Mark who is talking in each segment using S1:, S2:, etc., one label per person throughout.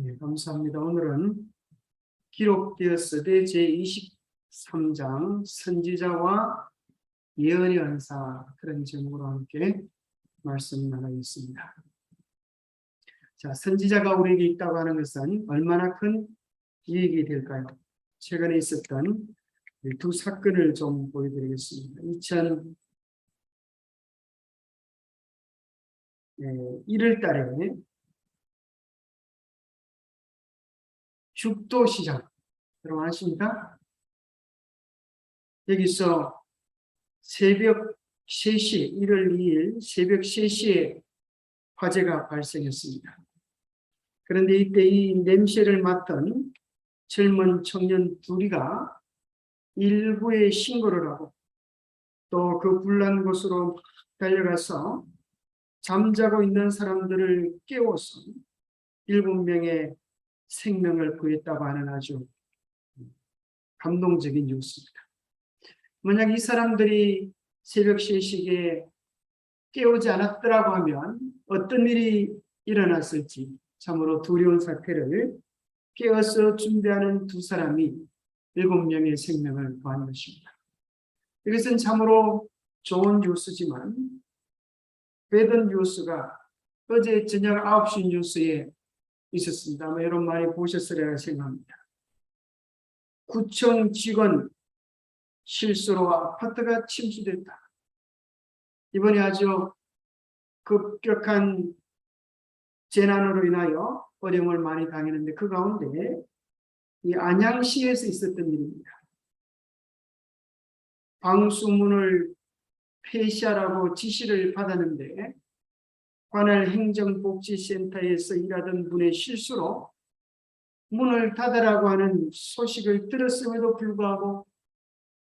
S1: 네, 감사합니다. 오늘은 기록되었으되 제23장 선지자와 예언의 은사, 그런 제목으로 함께 말씀 나누겠습니다. 자, 선지자가 우리에게 있다고 하는 것은 얼마나 큰 이익이 될까요? 최근에 있었던 두 사건을 좀 보여드리겠습니다. 2001월 달에 죽도시장 여러분 아십니까? 여기서 새벽 3시, 1월 2일 새벽 3시에 화재가 발생했습니다. 그런데 이때 이 냄새를 맡은 젊은 청년 둘이가 일부에 신고를 하고 또 그 불난 곳으로 달려가서 잠자고 있는 사람들을 깨워서 7명의 생명을 구했다고 하는 아주 감동적인 뉴스입니다. 만약 이 사람들이 새벽 3시에 깨우지 않았더라고 하면 어떤 일이 일어났을지 참으로 두려운 사태를 깨어서 준비하는 두 사람이 7명의 생명을 구한 것입니다. 이것은 참으로 좋은 뉴스지만 배드 뉴스가 어제 저녁 9시 뉴스에 있었습니다. 아마 여러분 많이 보셨으리라 생각합니다. 구청 직원 실수로 아파트가 침수됐다. 이번에 아주 급격한 재난으로 인하여 어려움을 많이 당했는데 그 가운데 이 안양시에서 있었던 일입니다. 방수문을 폐쇄하라고 지시를 받았는데 관할 행정복지센터에서 일하던 분의 실수로 문을 닫으라고 하는 소식을 들었음에도 불구하고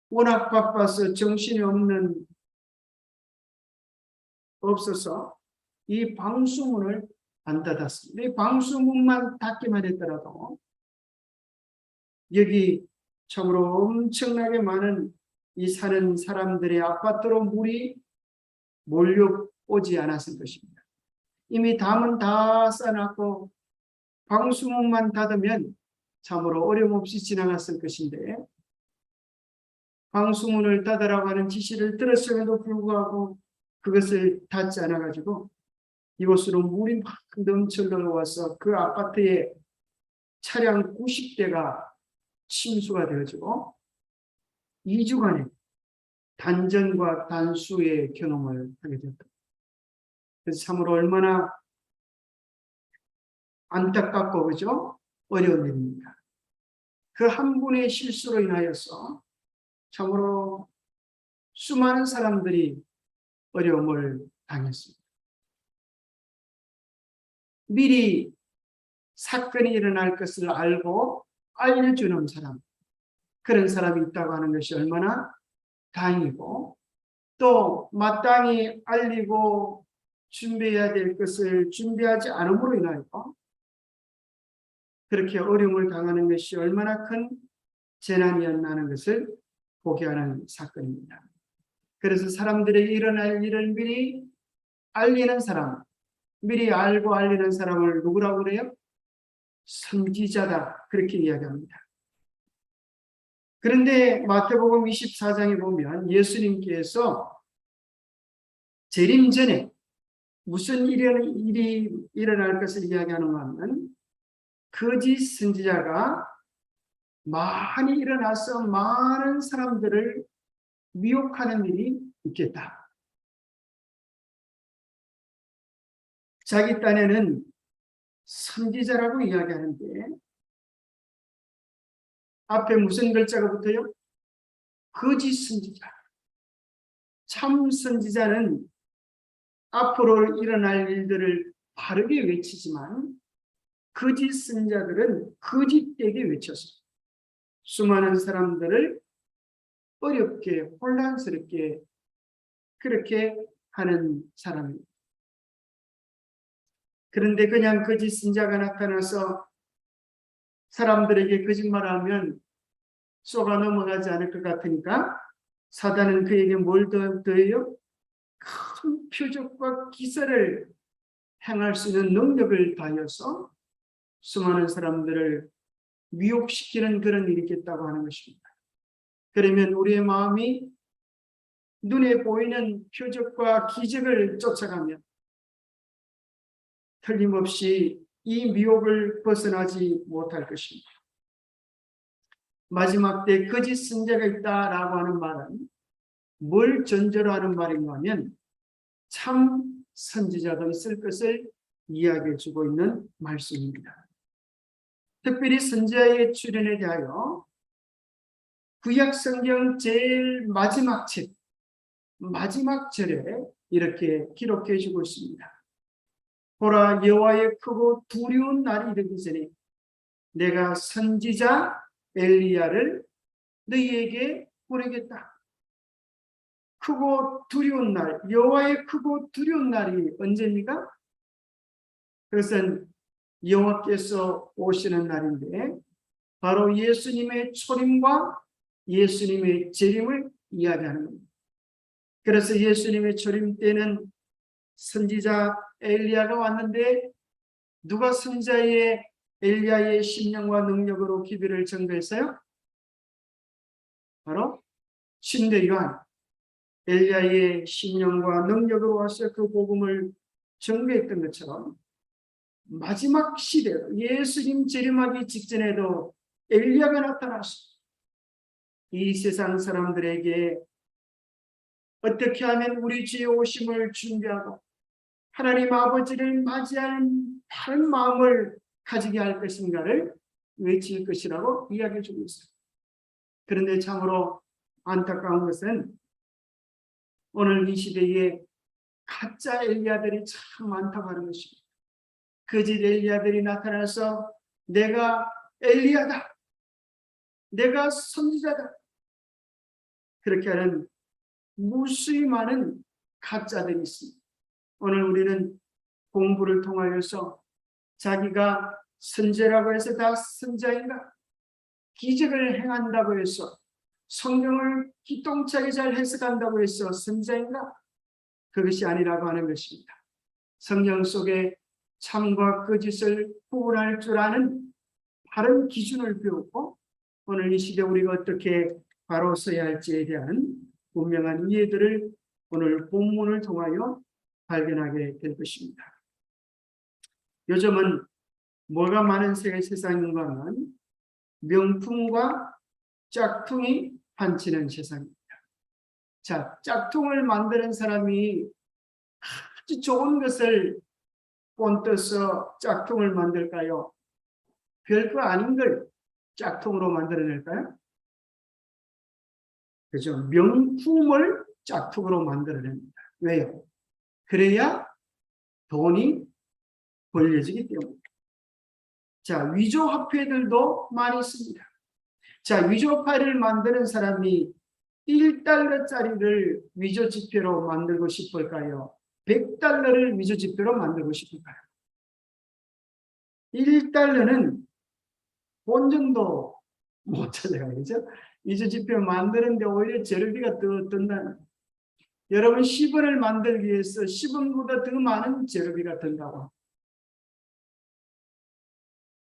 S1: 워낙 바빠서 정신이 없어서 이 방수문을 안 닫았습니다. 이 방수문만 닫기만 했더라도 여기 참으로 엄청나게 많은 이 사는 사람들의 아파트로 물이 몰려오지 않았을 것입니다. 이미 담은 다 쌓아놨고 방수문만 닫으면 참으로 어려움 없이 지나갔을 것인데 방수문을 닫으라고 하는 지시를 들었음에도 불구하고 그것을 닫지 않아가지고 이곳으로 물이 막 넘쳐 들어와서 그 아파트에 차량 90대가 침수가 되어지고 2주간의 단전과 단수의 경험을 하게 됐다. 그래서 참으로 얼마나 안타깝고 그죠? 어려운 일입니다. 그 한 분의 실수로 인하여서 참으로 수많은 사람들이 어려움을 당했습니다. 미리 사건이 일어날 것을 알고 알려주는 사람, 그런 사람이 있다고 하는 것이 얼마나 다행이고 또 마땅히 알리고 준비해야 될 것을 준비하지 않음으로 인하여 그렇게 어려움을 당하는 것이 얼마나 큰 재난이었나는 것을 보게 하는 사건입니다. 그래서 사람들에게 일어날 일을 미리 알리는 사람, 미리 알고 알리는 사람을 누구라고 그래요? 선지자다, 그렇게 이야기합니다. 그런데 마태복음 24장에 보면 예수님께서 재림 전에 무슨 일이 일어날 것을 이야기하는가 하면 거짓 선지자가 많이 일어나서 많은 사람들을 미혹하는 일이 있겠다. 자기 딴에는 선지자라고 이야기하는데 앞에 무슨 글자가 붙어요? 거짓 선지자. 참 선지자는 앞으로 일어날 일들을 바르게 외치지만 거짓 선지자들은 거짓되게 외쳐서 수많은 사람들을 어렵게 혼란스럽게 그렇게 하는 사람입니다. 그런데 그냥 거짓 선지자가 나타나서 사람들에게 거짓말하면 쏘가 넘어가지 않을 것 같으니까 사단은 그에게 뭘 더해요? 큰 표적과 기사를 행할 수 있는 능력을 다해서 수많은 사람들을 미혹시키는 그런 일이 있겠다고 하는 것입니다. 그러면 우리의 마음이 눈에 보이는 표적과 기적을 쫓아가면 틀림없이 이 미혹을 벗어나지 못할 것입니다. 마지막 때 거짓 선지자가 있다라고 하는 말은 뭘 전제로 하는 말인가 하면 참 선지자도 있을 것을 이야기해 주고 있는 말씀입니다. 특별히 선지자의 출현에 대하여 구약 성경 제일 마지막 책, 마지막 절에 이렇게 기록해 주고 있습니다. 보라, 여호와의 크고 두려운 날이 이르기 전에 내가 선지자 엘리야를 너희에게 보내겠다. 크고 두려운 날, 여호와의 크고 두려운 날이 언제입니까? 그것은 여호와께서 오시는 날인데 바로 예수님의 초림과 예수님의 재림을 이야기하는 겁니다. 그래서 예수님의 초림 때는 선지자 엘리야가 왔는데 누가 선지자의 엘리야의 심령과 능력으로 기별을 전가했어요? 바로 신대 요한. 엘리야의 심령과 능력으로 와서 그 복음을 전개했던 것처럼 마지막 시대 예수님 재림하기 직전에도 엘리야가 나타나서 이 세상 사람들에게 어떻게 하면 우리 주의 오심을 준비하고 하나님 아버지를 맞이하는 바른 마음을 가지게 할 것인가를 외칠 것이라고 이야기해 주고 있어요. 그런데 참으로 안타까운 것은 오늘 이 시대에 가짜 엘리야들이 참 많다고 하는 것입니다. 거짓 엘리야들이 나타나서 내가 엘리야다, 내가 선지자다, 그렇게 하는 무수히 많은 가짜들이 있습니다. 오늘 우리는 공부를 통하여서 자기가 선지자라고 해서 다 선지자인가, 기적을 행한다고 해서 성경을 기똥차게 잘 해석한다고 해서 선지자인가, 그것이 아니라고 하는 것입니다. 성경 속에 참과 거짓을 구분할 줄 아는 바른 기준을 배우고 오늘 이 시대 우리가 어떻게 바로 서야 할지에 대한 분명한 이해들을 오늘 본문을 통하여 발견하게 될 것입니다. 요즘은 뭐가 많은 세상인가 하면 명품과 짝퉁이 판치는 세상입니다. 자, 짝퉁을 만드는 사람이 아주 좋은 것을 본떠서 짝퉁을 만들까요? 별거 아닌 걸 짝퉁으로 만들어낼까요? 그죠? 명품을 짝퉁으로 만들어냅니다. 왜요? 그래야 돈이 벌려지기 때문에. 자, 위조 화폐들도 많이 있습니다. 자, 위조 화폐를 만드는 사람이 1달러짜리를 위조 지폐로 만들고 싶을까요? 100달러를 위조 지폐로 만들고 싶을까요? 1달러는 본전도 못 찾아가요. 그죠? 위조 지폐 만드는데 오히려 재료비가 더 든다는. 여러분 10원을 만들기 위해서 10원보다 더 많은 재료비가 든다고.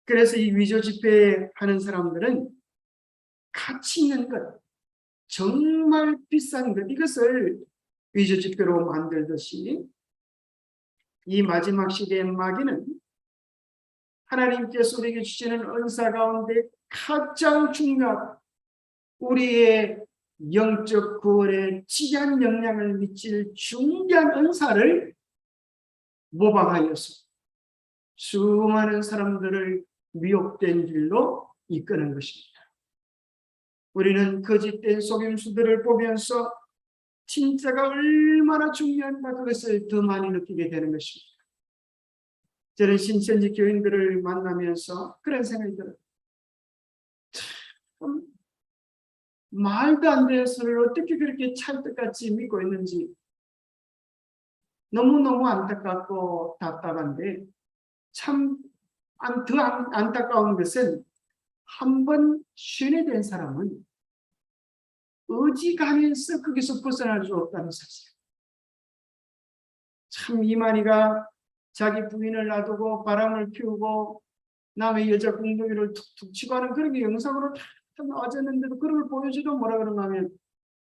S1: 그래서 이 위조 지폐 하는 사람들은 가치 있는 것, 정말 비싼 것, 이것을 위조 지폐로 만들듯이 이 마지막 시대의 마귀는 하나님께서 우리에게 주시는 은사 가운데 가장 중요하고 우리의 영적 구원에 지대한 영향을 미칠 중요한 은사를 모방하여서 수많은 사람들을 미혹된 길로 이끄는 것입니다. 우리는 거짓된 속임수들을 보면서 진짜가 얼마나 중요한가 그것을 더 많이 느끼게 되는 것입니다. 저는 신천지 교인들을 만나면서 그런 생각이 들어요. 참 말도 안 되는 소리를 어떻게 그렇게 찰떡같이 믿고 있는지 너무너무 안타깝고 답답한데 참 더 안타까운 것은 한번 쇠뇌된 사람은 어지간해서 거기서 벗어날 수 없다는 사실. 참 이만희가 자기 부인을 놔두고 바람을 피우고 남의 여자 궁둥이를 툭툭 치고 하는 그런 게 영상으로 다 나와졌는데도 그런 걸 보여주도 뭐라 그런가 하면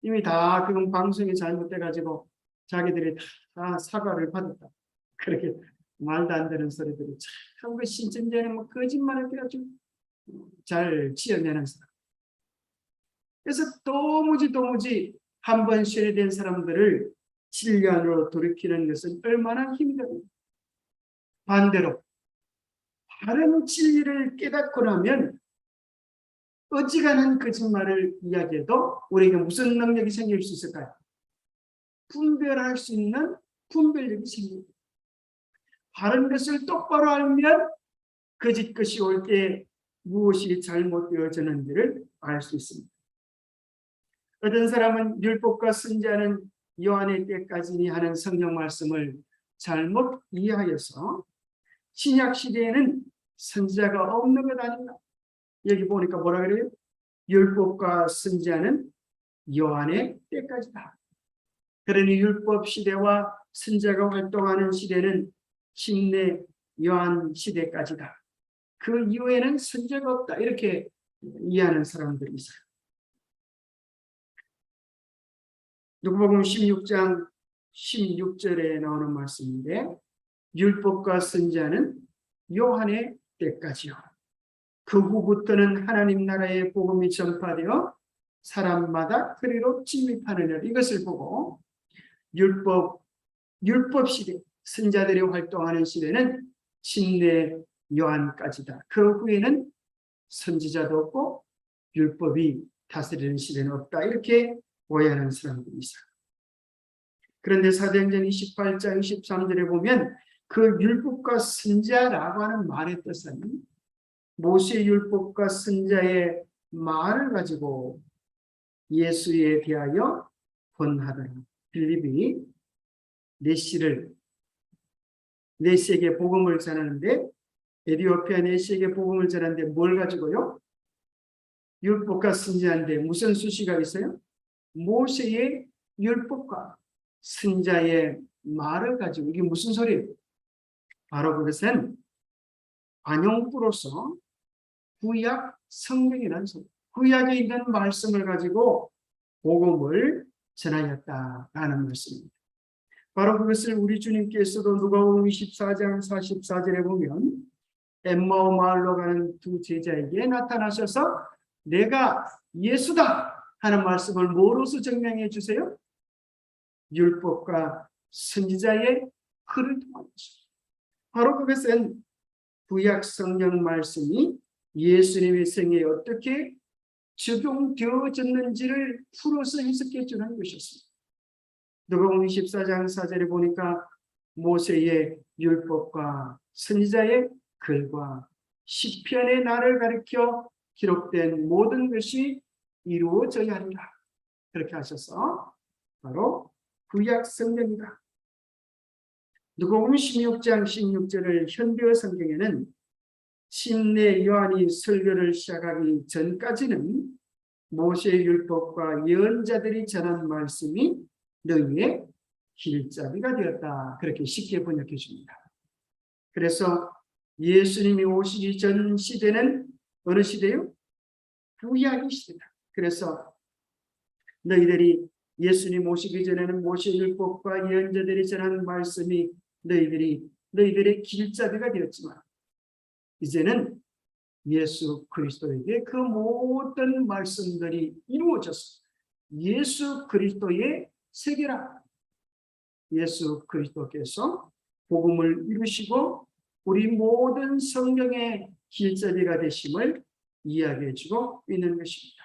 S1: 이미 다 그건 방송이 잘못돼가지고 자기들이 다 사과를 받았다. 그렇게 말도 안 되는 소리들이 참 그 신천지에는 뭐 거짓말을 해가지고 잘 지어내는 사람. 그래서 도무지 한 번 쇠된 사람들을 진리 안으로 돌이키는 것은 얼마나 힘이 됩니까? 반대로 바른 진리를 깨닫고 나면 어지간한 거짓말을 이야기해도 우리에게 무슨 능력이 생길 수 있을까요? 분별할 수 있는 분별력이 생깁니다. 바른 것을 똑바로 알면 거짓 것이 올 때 무엇이 잘못되어졌는지를 알 수 있습니다. 어떤 사람은 율법과 선지자는 요한의 때까지니 하는 성경 말씀을 잘못 이해하여서 신약 시대에는 선지자가 없는 것 아닌가? 여기 보니까 뭐라 그래요? 율법과 선지자는 요한의 때까지다. 그러니 율법 시대와 선지자가 활동하는 시대는 침례 요한 시대까지다. 그 이후에는 선지자가 없다. 이렇게 이해하는 사람들이 있어요. 누가복음 16장 16절에 나오는 말씀인데 율법과 선지자는 요한의 때까지요. 그 후부터는 하나님 나라의 복음이 전파되어 사람마다 그리로 침입하느냐. 이것을 보고 율법 시대, 선지자들이 활동하는 시대는 침례 요한까지다. 그 후에는 선지자도 없고 율법이 다스리는 시대는 없다. 이렇게 오해하는 사람들이 있어요. 그런데 사도행전 28장 23절에 보면 그 율법과 선지자라고 하는 말의 뜻은 모세 율법과 선지자의 말을 가지고 예수에 대하여 권하더라. 빌립이 네시에게 복음을 전하는데 에디오피아 네시에게 복음을 전하는데 뭘 가지고요? 율법과 선지자인데 무슨 수시가 있어요? 모세의 율법과 선지자의 말을 가지고 이게 무슨 소리예요? 바로 그것은 관용구로서 구약 성경이라는 소리. 구약에 있는 말씀을 가지고 복음을 전하였다라는 말씀입니다. 바로 그것을 우리 주님께서도 누가복음 24장 44절에 보면 엠마오 마을로 가는 두 제자에게 나타나셔서 내가 예수다 하는 말씀을 뭐로서 증명해 주세요? 율법과 선지자의 글을 통하여서. 바로 그것은 구약 성경 말씀이 예수님의 생애에 어떻게 적용되어졌는지를 풀어서 해석해 주는 것이었습니다. 누가복음 24장 4절에 보니까 모세의 율법과 선지자의 글과 시편의 날을 가리켜 기록된 모든 것이 이루어져야 한다. 그렇게 하셔서 바로 구약 성경이다. 누가복음 16장 16절을 현대어 성경에는 침례 요한이 설교를 시작하기 전까지는 모세의 율법과 예언자들이 전한 말씀이 너희의 길잡이가 되었다. 그렇게 쉽게 번역해 줍니다. 그래서 예수님이 오시기 전 시대는 어느 시대요? 구약의 시대다. 그래서 너희들이 예수님 오시기 전에는 모세의 율법과 예언자들이 전한 말씀이 너희들의 길잡이가 되었지만 이제는 예수 그리스도에게 그 모든 말씀들이 이루어져서 예수 그리스도의 세계라. 예수 그리스도께서 복음을 이루시고 우리 모든 성경의 길잡이가 되심을 이야기해주고 있는 것입니다.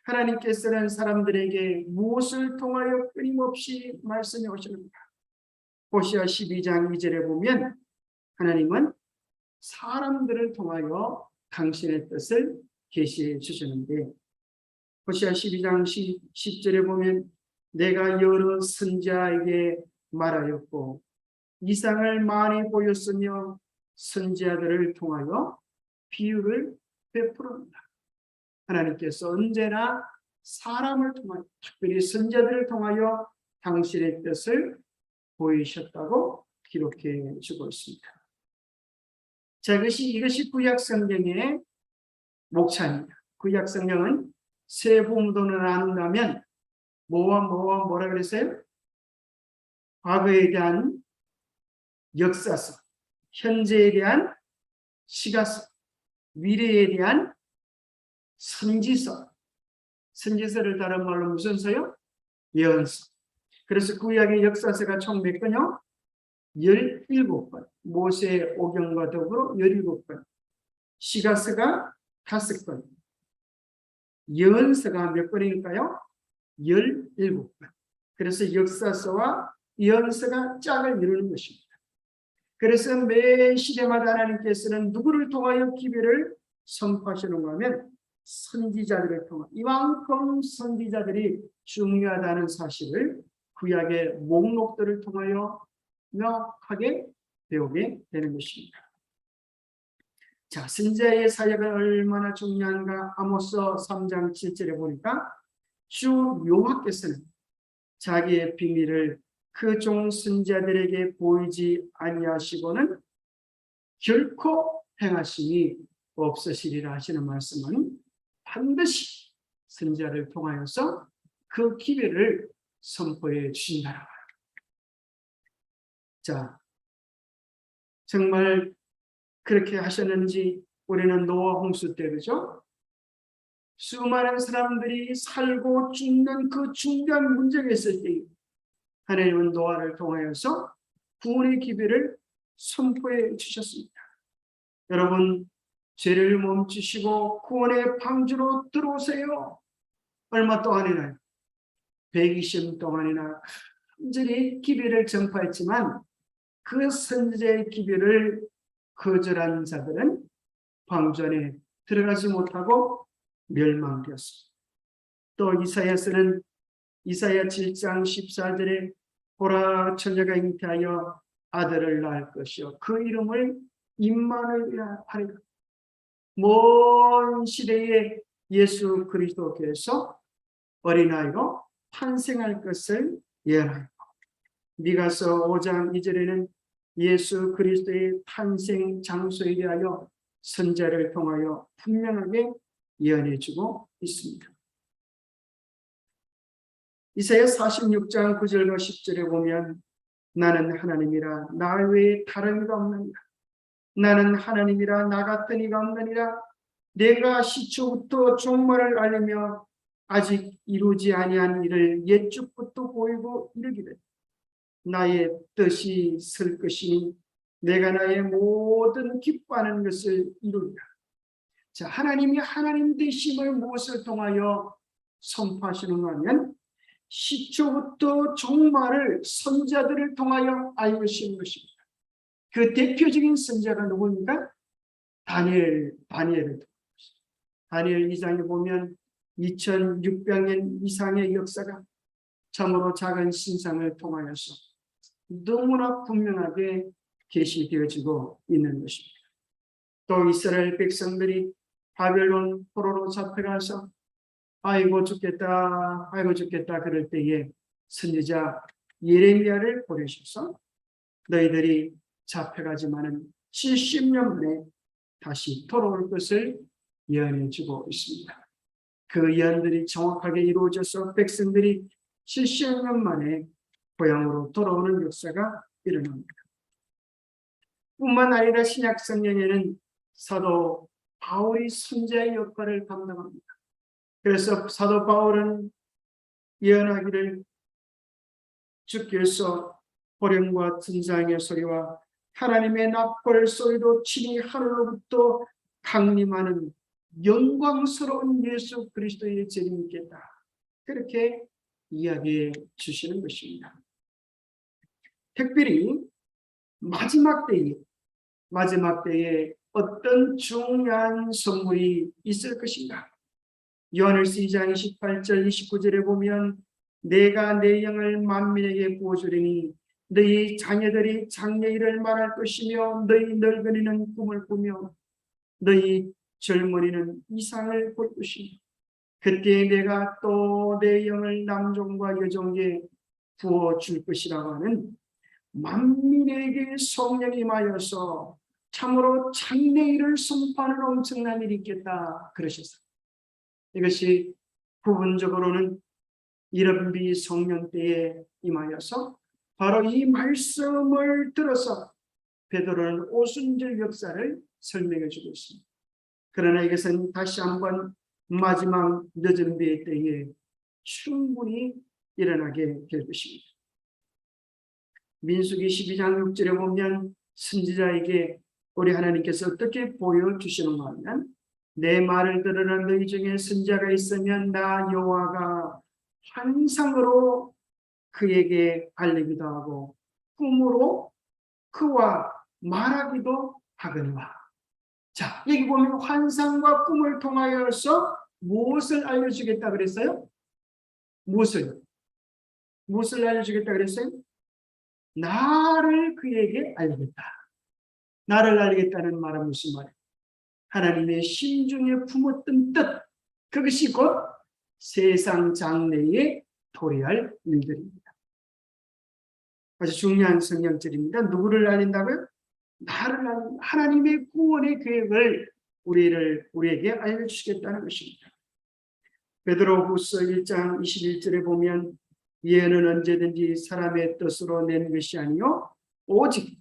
S1: 하나님께서는 사람들에게 무엇을 통하여 끊임없이 말씀해 오시는가? 호시아 12장 2절에 보면 하나님은 사람들을 통하여 당신의 뜻을 계시해 주시는데 호시아 12장 10절에 보면 내가 여러 선지자에게 말하였고 이상을 많이 보였으며 선지자들을 통하여 비유를 베풀었다. 하나님께서 언제나 사람을 통하여 특별히 선지자들을 통하여 당신의 뜻을 보이셨다고 기록해 주고 있습니다. 자, 이것이 구약 성경의 목차입니다. 구약 성경은 세 부문으로 나눈다면 뭐라 그랬어요? 과거에 대한 역사서, 현재에 대한 시가서, 미래에 대한 선지서. 선지서를 다른 말로 무슨 서요? 예언서. 그래서 구약의 역사서가 총 몇 건요? 17건. 모세의 오경과 더불어 17건. 시가서가 5건. 예언서가 몇 건일까요? 17건. 그래서 역사서와 예언서가 짝을 이루는 것입니다. 그래서 매 시대마다 하나님께서는 누구를 통하여 기별을 선포하시는가 하면 선지자들을 통하, 이만큼 선지자들이 중요하다는 사실을 구약의 목록들을 통하여 명확하게 배우게 되는 것입니다. 자, 선지자의 사역은 얼마나 중요한가? 아모스 3장 7절에 보니까 주 여호와께서는 자기의 비밀을 그 종 선지자들에게 보이지 아니하시고는 결코 행하심이 없으시리라 하시는 말씀은 반드시 선지자를 통하여서 그 기별을 선포해 주신다. 자, 정말 그렇게 하셨는지 우리는 노아 홍수 때, 그죠? 수많은 사람들이 살고 죽는 그 중대한 문제가 있을 때 하나님은 노아를 통하여서 구원의 기별을 선포해 주셨습니다. 여러분, 죄를 멈추시고 구원의 방주로 들어오세요. 얼마 동안이나요? 120년 동안이나 간절히 기별을 전파했지만 그 선지자의 기별을 거절한 자들은 방주 안에 들어가지 못하고 멸망되었습니다. 또 이사야서는 이사야 7장 14절에 보라 처녀가 잉태하여 아들을 낳을 것이요 그 이름을 임마누엘이라 하리라. 먼 시대에 예수 그리스도께서 어린아이로 탄생할 것을 예언하고, 미가서 5장 2절에는 예수 그리스도의 탄생 장소에 대하여 선지자를 통하여 분명하게 예언해주고 있습니다. 이사야 46장 9절과 10절에 보면 나는 하나님이라 나 외에 다른 이가 없느니라. 나는 하나님이라 나 같은 이가 없느니라. 내가 시초부터 종말을 알리며 아직 이루지 아니한 일을 옛적부터 보이고 이르기를 나의 뜻이 설 것이니 내가 나의 모든 기뻐하는 것을 이루리라. 자, 하나님이 하나님 되심을 무엇을 통하여 선포하시는가 하면 시초부터 종말을 선지자들을 통하여 알려주신 것입니다. 그 대표적인 선지자가 누구입니까? 다니엘을 통하였습니다. 다니엘 2장에 보면 2600년 이상의 역사가 참으로 작은 신상을 통하여서 너무나 분명하게 계시되어지고 있는 것입니다. 또 이스라엘 백성들이 바벨론 포로로 잡혀가서 아이고 죽겠다 그럴 때에 선지자 예레미야를 보내셔서 너희들이 잡혀가지만은 70년 만에 다시 돌아올 것을 예언해 주고 있습니다. 그 예언들이 정확하게 이루어져서 백성들이 70년 만에 고향으로 돌아오는 역사가 일어납니다. 뿐만 아니라 신약 성경에는 사도 바울이 선지자의 역할을 감당합니다. 그래서 사도 바울은 예언하기를 주께서 호령과 등장의 소리와 하나님의 납골 소리도 친히 하늘로부터 강림하는 영광스러운 예수 그리스도의 재림이겠다. 그렇게 이야기해 주시는 것입니다. 특별히 마지막 때에 어떤 중요한 선물이 있을 것인가? 요한일서 2장 28절 29절에 보면 내가 내 영을 만민에게 부어주리니 너희 자녀들이 장래일을 말할 것이며 너희 늙은이는 꿈을 꾸며 너희 젊은이는 이상을 볼 것이며 그때 내가 또 내 영을 남종과 여종에게 부어줄 것이라고 하는 만민에게 성령이 임하여서 참으로 장래일을 선포하는 엄청난 일이 있겠다 그러셨어요. 이것이 부분적으로는 이른비 성령 때에 임하여서 바로 이 말씀을 들어서 베드로는 오순절 역사를 설명해 주고 있습니다. 그러나 이것은 다시 한번 마지막 늦은 비 때에 충분히 일어나게 될 것입니다. 민수기 12장 6절에 보면 선지자에게 우리 하나님께서 어떻게 보여주시는가 하면 내 말을 들으는 너희 중에 선지자가 있으면 나 여호와가 환상으로 그에게 알리기도 하고 꿈으로 그와 말하기도 하거니와. 자, 여기 보면 환상과 꿈을 통하여서 무엇을 알려주겠다 그랬어요? 무엇을 알려주겠다 그랬어요? 나를 그에게 알리겠다. 나를 알리겠다는 말은 무슨 말이에요? 하나님의 심중에 품었던 뜻, 그것이 곧 세상 장래에 도래할 일들입니다. 아주 중요한 성경절입니다. 누구를 알린다고요? 나를 알린 하나님의 구원의 계획을 우리에게 알려주시겠다는 것입니다. 베드로후서 1장 21절에 보면 예언은 언제든지 사람의 뜻으로 낸 것이 아니요 오직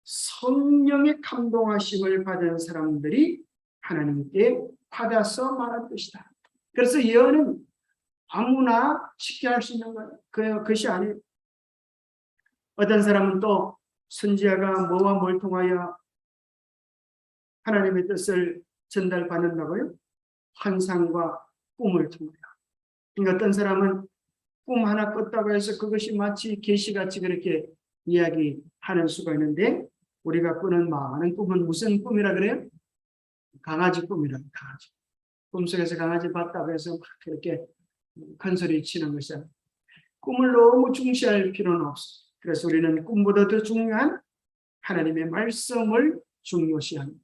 S1: 성령의 감동하심을 받은 사람들이 하나님께 받아서 말한 것이다. 그래서 예언은 아무나 쉽게 할 수 있는 것이 아니에요. 어떤 사람은 또 선지자가 뭐와 뭘 통하여 하나님의 뜻을 전달받는다고요? 환상과 꿈을 통하여. 그러니까 어떤 사람은 꿈 하나 꿨다고 해서 그것이 마치 계시같이 그렇게 이야기하는 수가 있는데, 우리가 꾸는 많은 꿈은 무슨 꿈이라 그래요? 강아지 꿈이라. 강아지. 꿈속에서 강아지 봤다고 해서 막 그렇게 큰 소리 치는 것이 아니라 꿈을 너무 중시할 필요는 없어. 그래서 우리는 꿈보다 더 중요한 하나님의 말씀을 중요시합니다.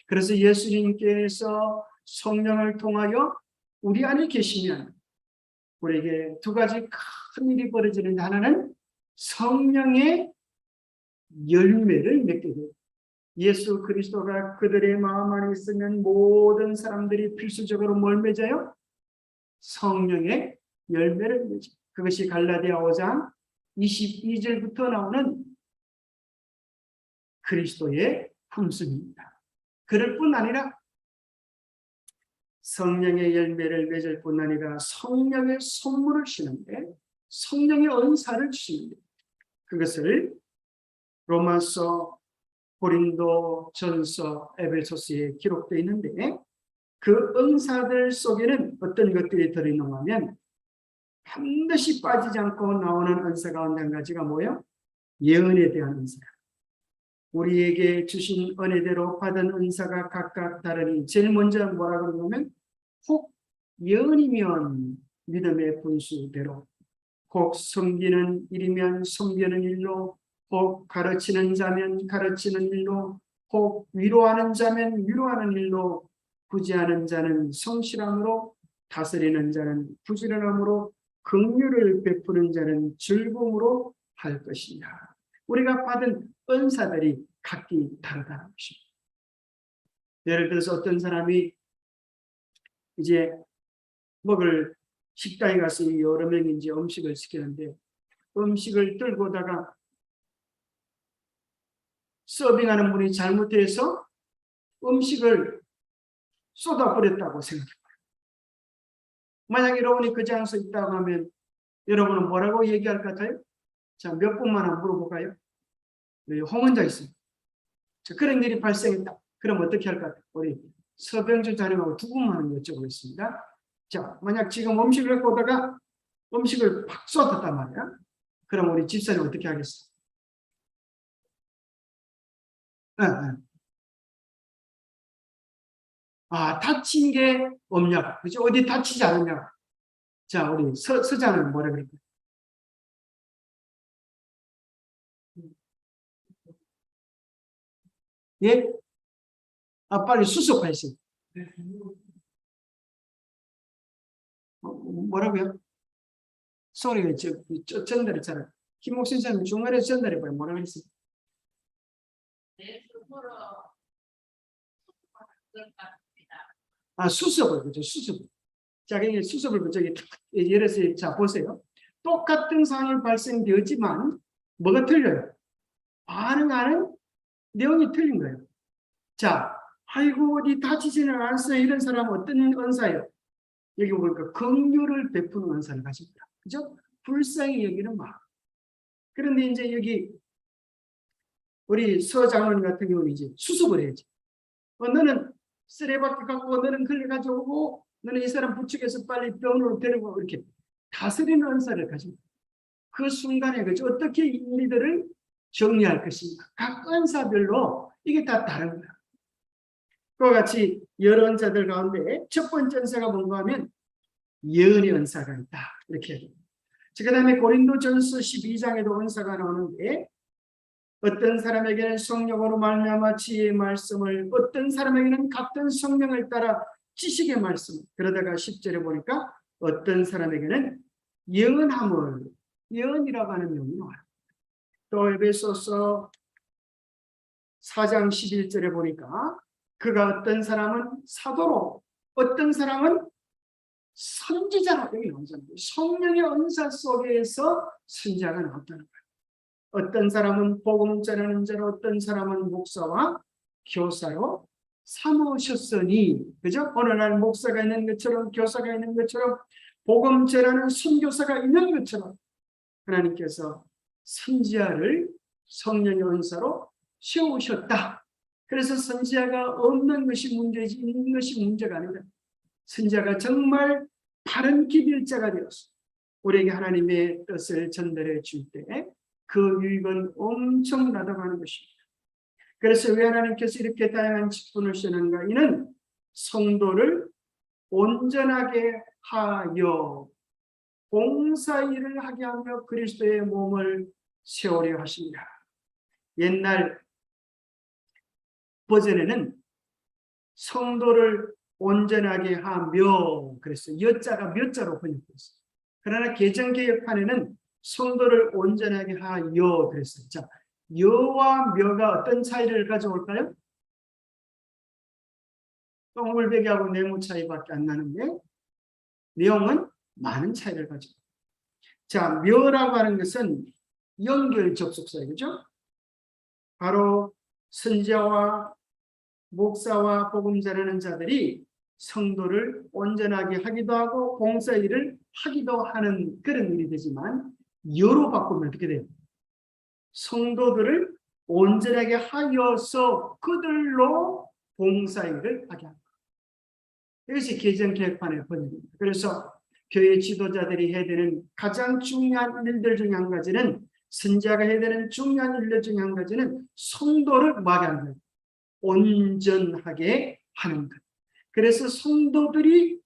S1: 그래서 예수님께서 성령을 통하여 우리 안에 계시면 우리에게 두 가지 큰 일이 벌어지는데, 하나는 성령의 열매를 맺게 돼요. 예수 그리스도가 그들의 마음 안에 있으면 모든 사람들이 필수적으로 뭘 맺어요? 성령의 열매를 맺어요. 그것이 갈라디아 5장 22절부터 나오는 그리스도의 품성입니다. 그럴 뿐 아니라 성령의 열매를 맺을 뿐 아니라 성령의 선물을 주시는데, 성령의 은사를 주시는데, 그것을 로마서, 고린도 전서, 에베소서에 기록되어 있는데, 그 은사들 속에는 어떤 것들이 들어있는가 하면 반드시 빠지지 않고 나오는 은사 가운데 한 가지가 뭐예요? 예언에 대한 은사야. 우리에게 주신 은혜대로 받은 은사가 각각 다르니 제일 먼저 뭐라고 그러냐면 혹 예언이면 믿음의 분수대로, 혹 섬기는 일이면 섬기는 일로, 혹 가르치는 자면 가르치는 일로, 혹 위로하는 자면 위로하는 일로, 구제하는 자는 성실함으로, 다스리는 자는 부지런함으로, 긍휼을 베푸는 자는 즐거움으로 할 것이냐. 우리가 받은 은사들이 각기 다르다는 것입니다. 예를 들어서 어떤 사람이 이제 먹을 식당에 가서 여러 명인지 음식을 시키는데, 음식을 들고 오다가 서빙하는 분이 잘못해서 음식을 쏟아버렸다고 생각해봐요. 만약 여러분이 그 장소에 있다고 하면 여러분은 뭐라고 얘기할 것 같아요? 자, 몇 분만 한번 물어볼까요? 홍원자 있습니다. 자, 그런 일이 발생했다. 그럼 어떻게 할 것 같아요? 우리 서병주 자님하고 두 분만 여쭤보겠습니다. 자, 만약 지금 음식을 갖고 오다가 음식을 팍 쏟았단 말이야. 그럼 우리 집사님 어떻게 하겠어? 아, 다친 게 없냐? 그죠? 어디 다치지 않았냐? 자, 우리 서장은 뭐라 그럴까요? 예? 아, 빨리 수습하세요. 뭐라고요? 소리가 전달했잖아요. 김옥신 선생님 중간에 전달해봐요. 뭐라고 했어요? 수습을, 그죠? 수습. 자, 그러니까 수습을, 저기, 예를 들어서, 자, 보세요. 똑같은 상황이 발생되었지만, 뭐가 틀려요? 반응하는 내용이 틀린 거예요. 자, 아이고, 어디 다치지는 않았어요. 이런 사람은 어떤 은사예요? 여기 보니까 긍휼을 베푸는 은사를 가집니다. 그죠? 불쌍히 여기는 마음. 그런데 이제 여기 우리 서장로님 같은 경우는 이제 수습을 해야지. 너는 쓰레받기 갖고, 너는 그걸 가져오고, 너는 이 사람 부축해서 빨리 병원으로 데리고, 이렇게 다스리는 은사를 가집니다. 그 순간에 그죠? 어떻게 인리들을 정리할 것인가. 각 은사별로 이게 다 다른 거야. 그와 같이 여러 은사들 가운데 첫 번째 은사가 뭔가 하면 예언의 은사가 있다. 이렇게 해요. 그 다음에 고린도전서 12장에도 은사가 나오는데, 어떤 사람에게는 성령으로 말미암아 지혜의 말씀을, 어떤 사람에게는 같은 성령을 따라 지식의 말씀. 그러다가 10절에 보니까 어떤 사람에게는 예언함을, 예언이라고 하는 내용이 나와요. 또 에베소서 4장 11절에 보니까 그가 어떤 사람은 사도로, 어떤 사람은 선지자로, 여기 나오잖아요. 성령의 은사 속에서 선지자가 나왔다는 거예요. 어떤 사람은 복음 전하는 자로, 어떤 사람은 목사와 교사로 삼으셨으니, 그죠? 어느 날 목사가 있는 것처럼, 교사가 있는 것처럼, 복음 전하는 선교사가 있는 것처럼 하나님께서 선지자를 성령의 은사로 세우셨다. 그래서 선지자가 없는 것이 문제지 있는 것이 문제가 아니다. 선지자가 정말 바른 기밀자가 되어서 우리에게 하나님의 뜻을 전달해 줄 때 그 유익은 엄청나다고 하는 것입니다. 그래서 왜 하나님께서 이렇게 다양한 직분을 쓰는가? 이는 성도를 온전하게 하여 봉사일을 하게 하며 그리스도의 몸을 세우려 하십니다. 옛날 버전에는 성도를 온전하게 하며 그랬어요. 여자가 몇 자로 번역됐어요. 그러나 개정개혁판에는 성도를 온전하게 하여 그랬어요. 자, 여와 묘가 어떤 차이를 가져올까요? 똥물배기하고 네모 차이밖에 안 나는데 내용은 많은 차이를 가지고. 자, 묘라고 하는 것은 연결 접속사예요. 그죠? 바로 선지자와 목사와 복음 전하는 자들이 성도를 온전하게 하기도 하고 봉사일을 하기도 하는 그런 일이 되지만, 여로 바꾸면 어떻게 돼요? 성도들을 온전하게 하여서 그들로 봉사일을 하게 합니다. 이것이 개정개혁판의 번역입니다. 그래서 교회 지도자들이 해야 되는 가장 중요한 일들 중에 한 가지는, 선지자가 해야 되는 중요한 일들 중에 한 가지는 성도를 뭐하게 하는 거예요? 온전하게 하는 것. 그래서 성도들이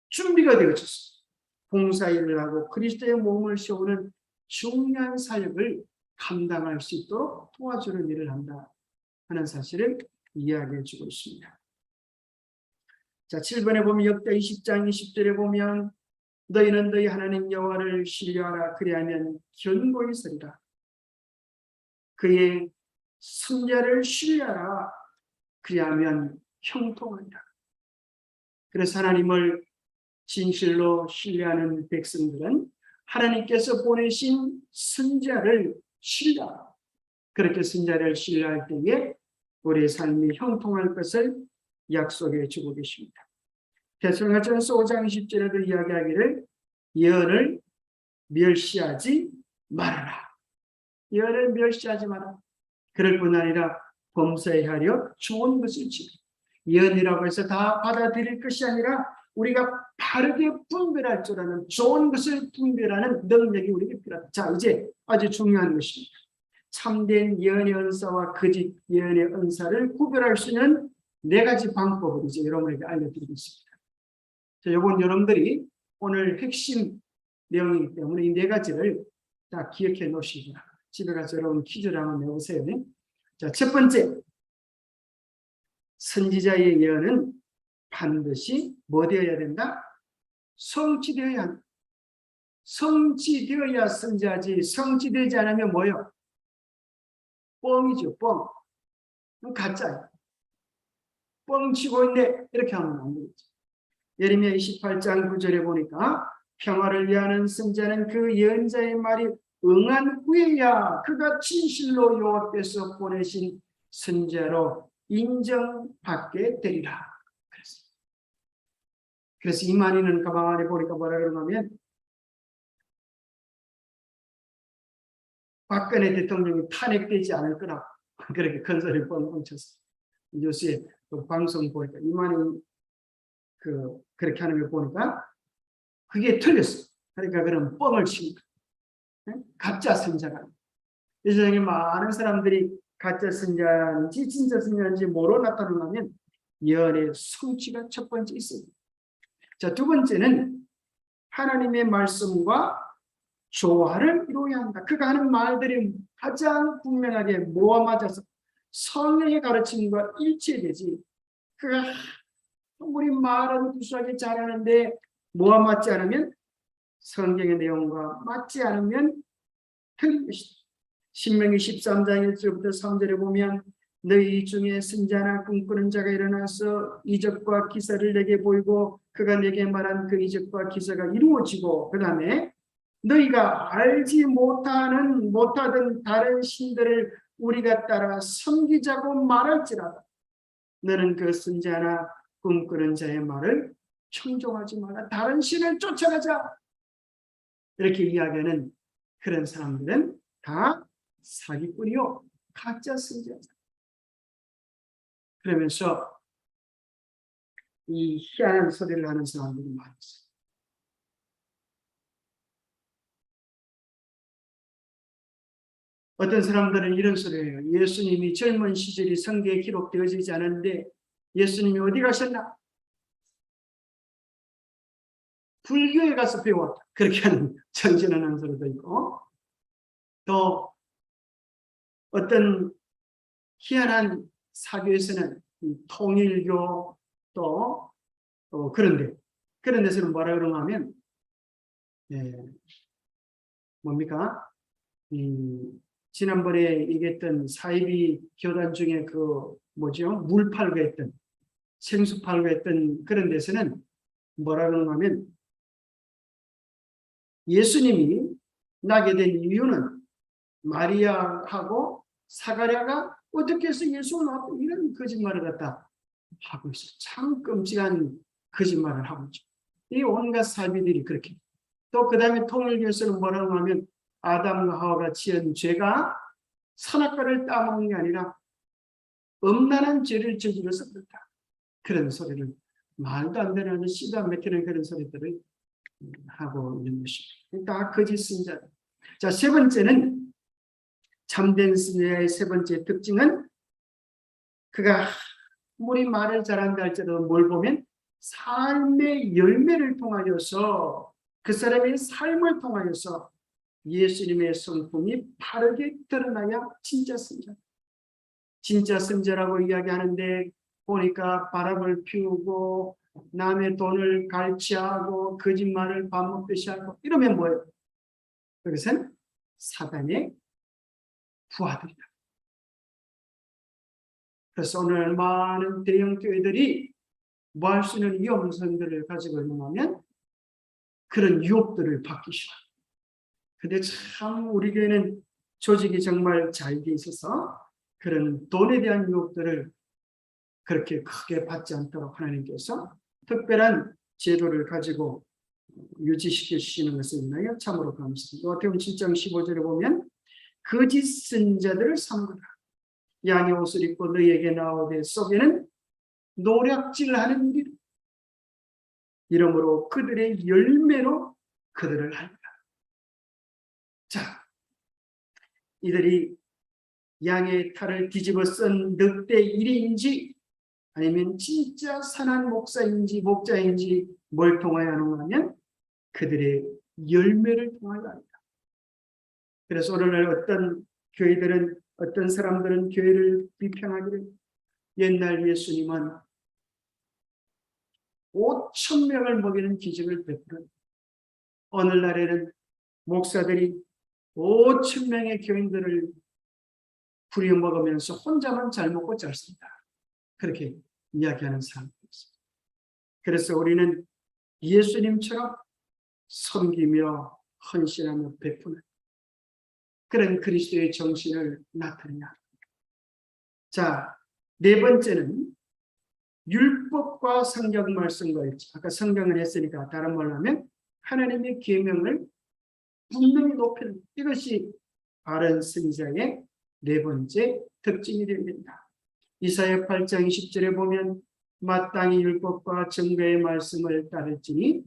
S1: 준비가 되어졌어요. 봉사일을 하고 그리스도의 몸을 세우는 중요한 사역을 감당할 수 있도록 도와주는 일을 한다 하는 사실을 이야기해 주고 있습니다. 자, 7번에 보면 역대 20장 20절에 보면 너희는 너희 하나님 여호와를 신뢰하라. 그리하면 견고히 서리라. 그의 승자를 신뢰하라. 그리하면 형통하리라. 그래서 하나님을 진실로 신뢰하는 백성들은 하나님께서 보내신 선지자를 신뢰하라. 그렇게 선지자를 신뢰할 때에 우리의 삶이 형통할 것을 약속해 주고 계십니다. 데살로니가전서 5장 20절에도 이야기하기를 예언을 멸시하지 말아라. 예언을 멸시하지 마라. 그럴 뿐 아니라 범사하려 좋은 것을 지으라. 예언이라고 해서 다 받아들일 것이 아니라 우리가 바르게 분별할 줄 아는, 좋은 것을 분별하는 능력이 우리에게 필요하다. 자, 이제 아주 중요한 것입니다. 참된 예언의 은사와 거짓 예언의 은사를 구별할 수 있는 4가지 방법을 이제 여러분에게 알려드리겠습니다. 자, 이건 여러분들이 오늘 핵심 내용이기 때문에 이 4가지를 다 기억해 놓으시기 바랍니다. 집에 가서 여러분 퀴즈를 한번 내보세요. 자, 첫 번째, 선지자의 예언은 반드시 뭐 되어야 된다? 성취되어야 한다. 성취되어야 선지자지, 성취되지 않으면 뭐예요? 뻥이죠, 뻥. 가짜예요. 뻥치고 있네. 이렇게 하면 안 되겠죠. 예레미야 28장 9절에 보니까 평화를 위하는 선자는 그 예언자의 말이 응한 후에야 그가 진실로 여호와께서 보내신 선자로 인정받게 되리라. 그래서 이만희는 가방 안에 보니까 뭐라 그러냐면 박근혜 대통령이 탄핵되지 않을 거라고 그렇게 큰 소리를 뻥뻥 쳤어요. 요새 그 방송 보니까 이만희 그렇게 하는 걸 보니까 그게 틀렸어. 그러니까 그런 뻥을 칩니다. 가짜 선자가. 이 세상에 많은 사람들이 가짜 선자인지 진짜 선자인지 모르고 나타나면 예언의 성취가 첫 번째 있습니다. 자, 두 번째는 하나님의 말씀과 조화를 이루어야 한다. 그가 하는 말들이 가장 분명하게 뭐와 맞아서 성령의 가르침과 일치되지. 그가 우리 말은 구수하게 잘하는데 뭐와 맞지 않으면 성경의 내용과 맞지 않으면 틀린 것이다. 신명기 13장 1절부터 3절에 보면 너희 중에 선자나 꿈꾸는 자가 일어나서 이적과 기사를 내게 보이고 그가 내게 말한 그 이적과 기사가 이루어지고 그 다음에 너희가 알지 못하던 다른 신들을 우리가 따라 섬기자고 말할지라도 너는 그 선자나 꿈꾸는 자의 말을 청종하지 마라. 다른 신을 쫓아가자. 이렇게 이야기하는 그런 사람들은 다 사기꾼이요 가짜 선지자다. 그러면서 이 희한한 소리를 하는 사람들이 많았어요. 어떤 사람들은 이런 소리를 해요. 예수님이 젊은 시절이 성경에 기록되어지지 않았는데 예수님이 어디 가셨나? 불교에 가서 배웠다. 그렇게 하는 정진하는 소리도 있고 또 어떤 희한한 사교에서는 통일교 또 그런 데서는 뭐라 그러냐면 뭡니까? 지난번에 얘기했던 사이비 교단 중에 물 팔고 했던 생수 팔고 했던 그런 데서는 뭐라 그러냐면 예수님이 나게 된 이유는 마리아하고 사가랴가 어떻게 해서 예수를 낳았고 이런 거짓말을 갖다 하고 있어요. 참 끔찍한 거짓말을 하고 있죠. 이 온갖 사비들이 그렇게. 또 그 다음에 통일교에서는 뭐라고 하면 아담과 하와가 지은 죄가 선악과를 따먹는 게 아니라 음란한 죄를 저질러서 그렇다. 그런 소리를 말도 안 되는 씨도 안 맥히는 그런 소리들을 하고 있는 것입니다. 다 거짓 선자. 자, 세 번째는 참된 선자의 세 번째 특징은 그가 아무리 말을 잘한다 할지라도 뭘 보면 삶의 열매를 통하여서 그 사람의 삶을 통하여서 예수님의 성품이 바르게 드러나야 진짜 선자. 진짜 선자라고 이야기하는데 보니까 바람을 피우고 남의 돈을 갈취하고 거짓말을 밥 먹듯이 하고 이러면 뭐예요? 그것은 사단의 부하들이다. 그래서 오늘 많은 대형 교회들이 뭐 할 수 있는 위험성들을 가지고 있냐면 그런 유혹들을 받기 싫어요. 근데 참 우리 교회는 조직이 정말 잘 돼 있어서 그런 돈에 대한 유혹들을 그렇게 크게 받지 않도록 하나님께서 특별한 제도를 가지고 유지시켜 주시는 것을 인하여 참으로 감사합니다. 마태복음 7장 15절에 보면 거짓 선자들을 삼거라. 양의 옷을 입고 너희에게 나오되 속에는 노략질하는 일이라. 이러므로 그들의 열매로 그들을 알리라. 자, 이들이 양의 탈을 뒤집어 쓴 늑대 일인지 아니면 진짜 선한 목자인지 뭘 통하여 하는가 하면 그들의 열매를 통하여 합니다. 그래서 오늘날 어떤 교회들은 어떤 사람들은 교회를 비평하기를 옛날 예수님은 5,000명을 먹이는 기적을 베풀어 오늘날에는 목사들이 5,000명의 교인들을 부려먹으면서 혼자만 잘 먹고 잘 씁니다. 그렇게 이야기하는 사람들이 있습니다. 그래서 우리는 예수님처럼 섬기며 헌신하며 베푸는 그런 그리스도의 정신을 나타내야 합니다. 자, 네 번째는 율법과 성경 말씀과 일치. 아까 성경을 했으니까 다른 말로 하면 하나님의 계명을 분명히 높이는, 이것이 바른 승자의 네 번째 특징이 됩니다. 이사야 8장 20절에 보면 마땅히 율법과 증거의 말씀을 따를지니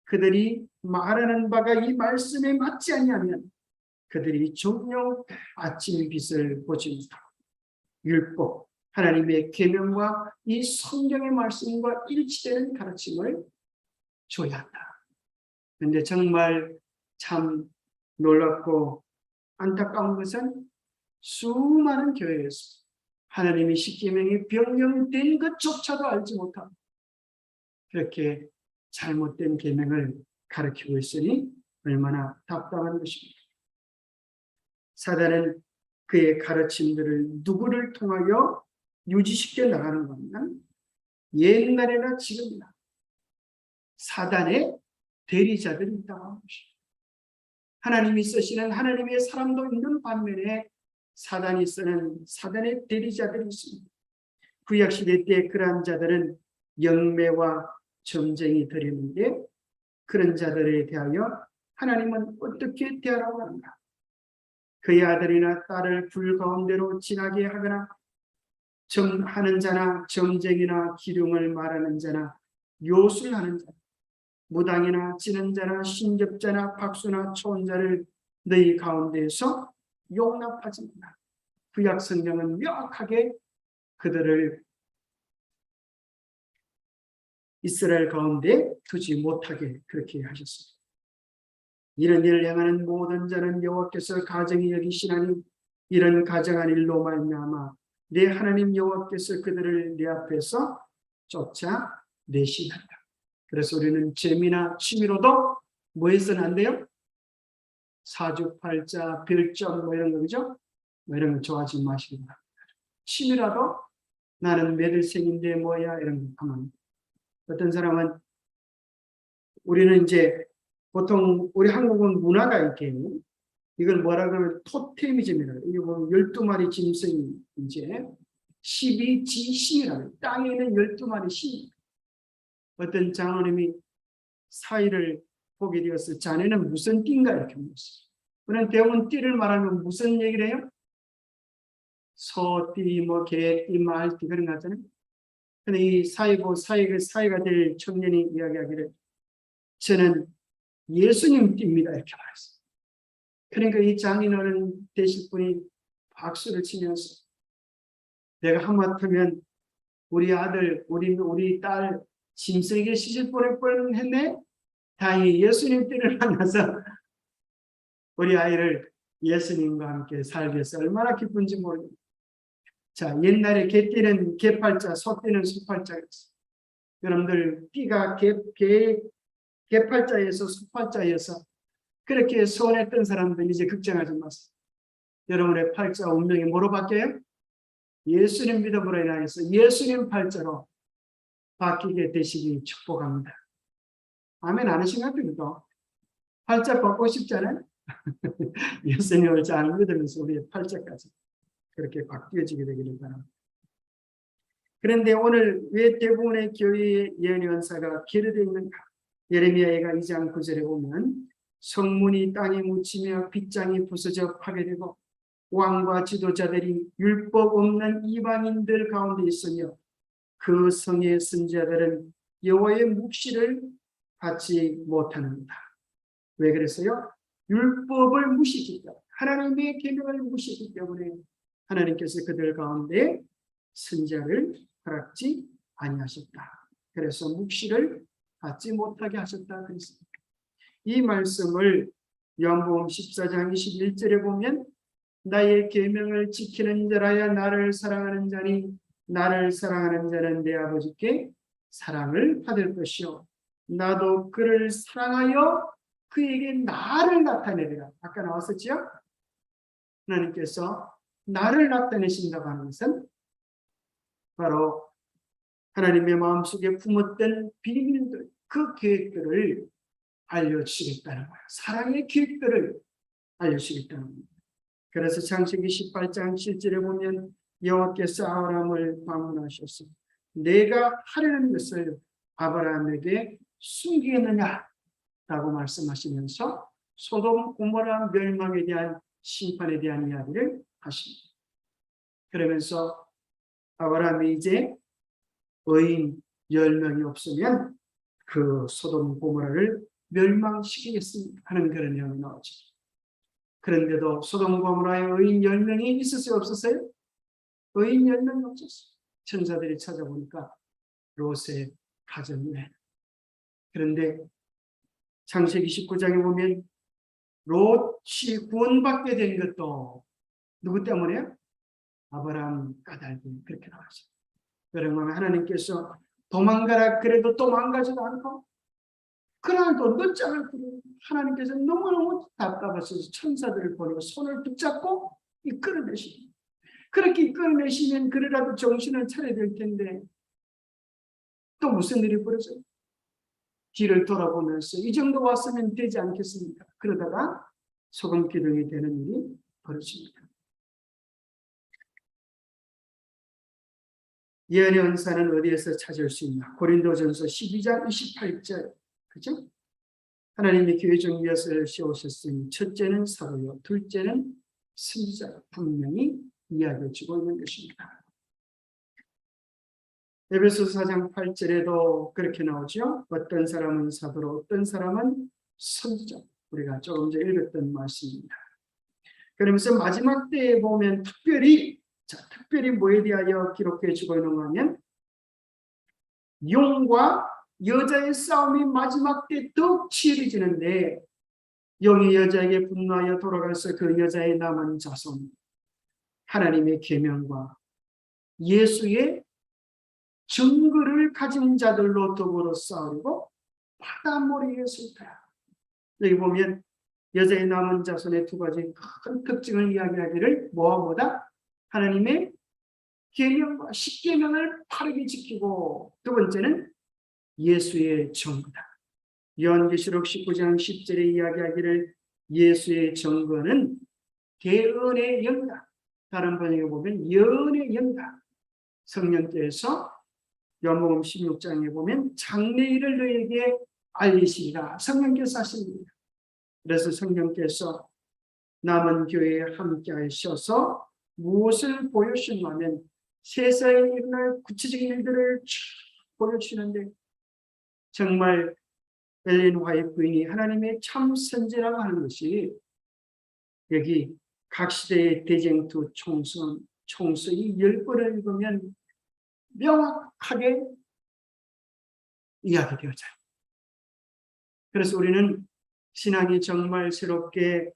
S1: 그들이 말하는 바가 이 말씀에 맞지 아니하면 그들이 종려 아침 빛을 보지니다. 율법, 하나님의 계명과 이 성경의 말씀과 일치되는 가르침을 줘야 한다. 그런데 정말 참 놀랍고 안타까운 것은 수많은 교회에서 하나님의 십계명이 변경된 것조차도 알지 못하고 그렇게 잘못된 계명을 가르치고 있으니 얼마나 답답한 것입니다. 사단은 그의 가르침들을 누구를 통하여 유지시켜 나가는 것은 옛날이나 지금이나 사단의 대리자들이 있다고 하는 것입니다. 하나님이 쓰시는 하나님의 사람도 있는 반면에 사단이 쓰는 사단의 대리자들이 있습니다. 구약시대 때 그러한 자들은 영매와 점쟁이 들였는데 그런 자들에 대하여 하나님은 어떻게 대하라고 하는가? 그의 아들이나 딸을 불 가운데로 지나게 하거나 점하는 자나 점쟁이나 기름을 말하는 자나 요술하는 자, 무당이나 찌는 자나 신접자나 박수나 초혼자를 너희 가운데에서 용납하지 마라. 구약 성경은 명확하게 그들을 이스라엘 가운데 두지 못하게 그렇게 하셨습니다. 이런 일을 행하는 모든 자는 여호와께서 가증히 여기시나니 이런 가증한 일로 말미암아 내 하나님 여호와께서 그들을 내 앞에서 쫓아내시나이다. 그래서 우리는 재미나 취미로도 뭐 해서는 안 돼요? 사주팔자, 별점 뭐 이런 거 그죠? 뭐 이런 거 좋아하지 마시기 바랍니다. 취미라도 나는 매들생인데 뭐야 이런 거 하면 어떤 사람은 우리는 이제 보통 우리 한국은 문화가 이렇게 이걸 뭐라 그러면 토테미즘이라고 이게 보면 12마리 짐승이 이제 12지신이라고 땅에 있는 12마리 신. 어떤 장로님이 사이를 보게 되어서 자네는 무슨 띠인가 이렇게 물었어요. 그런 대부분 띠를 말하면 무슨 얘기를 해요? 소띠, 뭐 개띠, 말띠 그런 거 하잖아요. 근데 이 사이가 될 청년이 이야기하기를 저는 예수님 띠입니다 이렇게 말했어요. 그러니까 이 장인어른 되실 분이 박수를 치면서 내가 하마터면 우리 아들, 우리 딸 짐승에게 시집 보낼 뻔했네. 다행히 예수님 띠를 만나서 우리 아이를 예수님과 함께 살게 해서 얼마나 기쁜지 모르겠어요. 자, 옛날에 개띠는 개팔자, 소띠는 소팔자였어요. 여러분들 띠가 개팔자에서 소팔자에서 그렇게 소원했던 사람들 이제 걱정하지 마세요. 여러분의 팔자 운명이 뭐로 바뀌어요? 예수님 믿음으로 인하여서 예수님 팔자로 바뀌게 되시기 축복합니다. 아멘 안 하신 것 같아요. 팔자 바꾸고 싶잖아요. 예수님을 잘 믿으면서 우리의 팔자까지 그렇게 바뀌어지게 되기를 바랍니다. 그런데 오늘 왜 대부분의 교회의 예언 연사가 게르되어 있는가? 예레미야가 2장 9절에 보면 성문이 땅에 묻히며 빗장이 부서져 파괴되고 왕과 지도자들이 율법 없는 이방인들 가운데 있으며 그 성의 선지자들은 여호와의 묵시를 받지 못하는다. 왜 그랬어요? 율법을 무시했기 때문에 하나님의 계명을 무시했기 때문에 하나님께서 그들 가운데 선지자를 허락지 아니하셨다. 그래서 묵시를 받지 못하게 하셨다 그랬습니다. 이 말씀을 요한복음 14장 21절에 보면 나의 계명을 지키는 자라야 나를 사랑하는 자니 나를 사랑하는 자는 내 아버지께 사랑을 받을 것이요 나도 그를 사랑하여 그에게 나를 나타내리라. 아까 나왔었죠? 하나님께서 나를 나타내신다고 하는 것은 바로 하나님의 마음속에 품었던 비밀들, 그 계획들을 알려주시겠다는 거예요. 사랑의 계획들을 알려주시겠다는 겁니다. 그래서 창세기 18장 7절에 보면 여호와께서 아브라함을 방문하셔서 내가 하려는 것을 아브라함에게 숨기겠느냐라고 말씀하시면서 소돔 고모라 멸망에 대한 심판에 대한 이야기를 하십니다. 그러면서 아브라함이 이제 의인 10명이 없으면 그 소돔 고모라를 멸망시키겠습니다 하는 그런 내용이 나오죠. 그런데도 소돔 고모라에 의인 10명이 있었어요? 없었어요? 의인 10명이 없었어요. 천사들이 찾아보니까 롯의 가정이네. 그런데 창세기 19장에 보면 롯이 구원받게 된 것도 누구 때문에요? 아브라함 까닭이 그렇게 나왔어요. 그러면 하나님께서 도망가라 그래도 도망가지도 않고 그러나 또 늦잠을 부르고 하나님께서 너무너무 답답하셔서 천사들을 보내고 손을 붙잡고 이끌어내시고 그렇게 이끌어내시면 그래라도 정신을 차려야 될 텐데 또 무슨 일이 벌어져요? 뒤를 돌아보면서 이 정도 왔으면 되지 않겠습니까? 그러다가 소금 기둥이 되는 일이 벌어집니다. 예언의 은사는 어디에서 찾을 수 있나? 고린도전서 12장 28절. 그죠? 하나님이 교회 정비하시를 세우셨으니 첫째는 사도요, 둘째는 선지자 분명히 이야기해 주고 있는 것입니다. 에베소서 4장 8절에도 그렇게 나오죠. 어떤 사람은 사도로 어떤 사람은 선지자. 우리가 조금 전에 읽었던 말씀입니다. 그러면서 마지막 때에 보면 특별히 뭐에 대하여 기록해 주고 있는가 하면 용과 여자의 싸움이 마지막 때 더욱 치열해지는데 용이 여자에게 분노하여 돌아가서 그 여자의 남은 자손 하나님의 계명과 예수의 증거를 가진 자들로 더불어 싸우고 바다머리에 설 거야. 여기 보면 여자의 남은 자손의 두 가지 큰 특징을 이야기하기를 뭐와 뭐다? 하나님의 계명과 십계명을 바르게 지키고 두 번째는 예수의 증거다. 요한계시록 19장 10절에 이야기하기를 예수의 증거는 대언의 영이다. 다른 번역에 보면 연의 영이다. 성령께서 요한복음 16장에 보면 장래일을 너에게 알리시리라. 성령께서 하십니다. 그래서 성령께서 남은 교회에 함께 하셔서 무엇을 보여주시냐면 세상에 일어날 구체적인 일들을 보여주시는데 정말 엘린 화이트 부인이 하나님의 참 선지라고 하는 것이 여기 각 시대의 대쟁투 총서의 10권을 읽으면 명확하게 이야기되어져요. 그래서 우리는 신앙이 정말 새롭게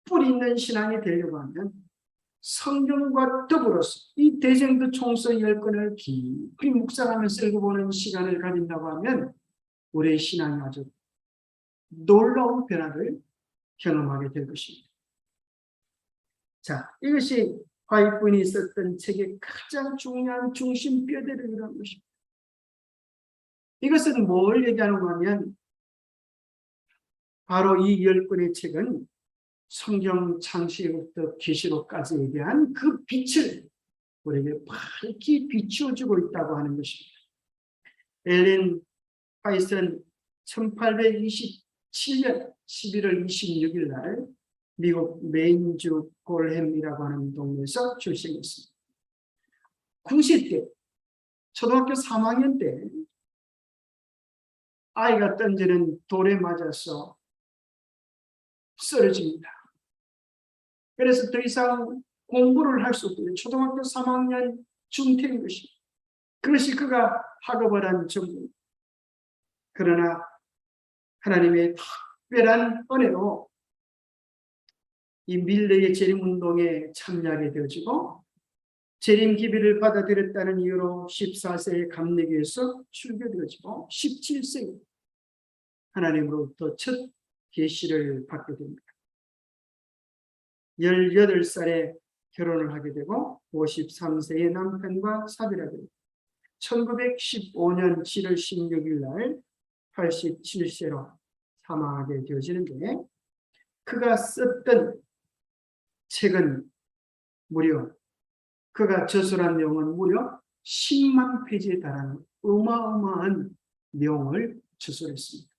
S1: 뿌리 있는 신앙이 되려고 하면 성경과 더불어서 이 대쟁투 총서 10권을 깊이 묵상하면서 읽어보는 시간을 가진다고 하면 우리의 신앙이 아주 놀라운 변화를 경험하게 될 것입니다. 자, 이것이 화이트분이 있었던 책의 가장 중요한 중심 뼈대를 이루는 것입니다. 이것은 뭘 얘기하는가 하면 바로 이 10권의 책은 성경 창세기부터 계시록까지에 대한 그 빛을 우리에게 밝히 비추어주고 있다고 하는 것입니다. 엘렌 화이트는 1827년 11월 26일 날 미국 메인주 골햄이라고 하는 동네에서 출생했습니다. 9세 때, 초등학교 3학년 때 아이가 던지는 돌에 맞아서 쓰러집니다. 그래서 더 이상 공부를 할 수 없어요. 초등학교 3학년 중퇴인 것입니다. 그것이 그가 학업을 한 전부. 그러나 하나님의 특별한 은혜로 이 밀레의 재림운동에 참여하게 되어지고 재림 기비를 받아들였다는 이유로 14세의 감리교에서 출교되어지고 17세 하나님으로부터 첫 계시를 받게 됩니다. 18살에 결혼을 하게 되고 53세의 남편과 사별하게 됩니다. 1915년 7월 16일 날 87세로 사망하게 되어지는데, 그가 썼던 책은 무려, 그가 저술한 내용은 무려 10만 페이지에 달하는 어마어마한 내용을 저술했습니다.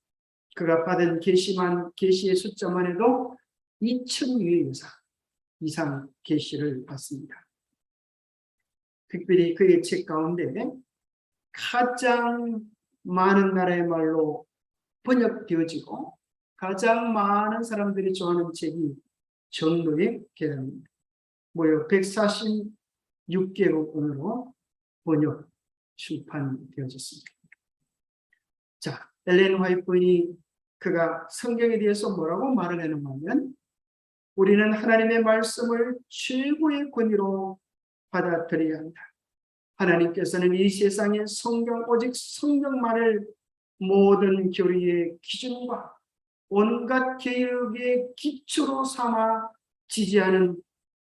S1: 그가 받은 계시의 숫자만 해도 2,000회 이상 계시를 받습니다. 특별히 그의 책 가운데 가장 많은 나라의 말로 번역되어지고 가장 많은 사람들이 좋아하는 책이 전도의 계략입니다. 무려 146개국어로 번역, 출판되어졌습니다. 자, 엘렌 화이트이 그가 성경에 대해서 뭐라고 말을 해놓으면, 우리는 하나님의 말씀을 최고의 권위로 받아들여야 한다. 하나님께서는 이 세상에 오직 성경만을 모든 교리의 기준과 온갖 개혁의 기초로 삼아 지지하는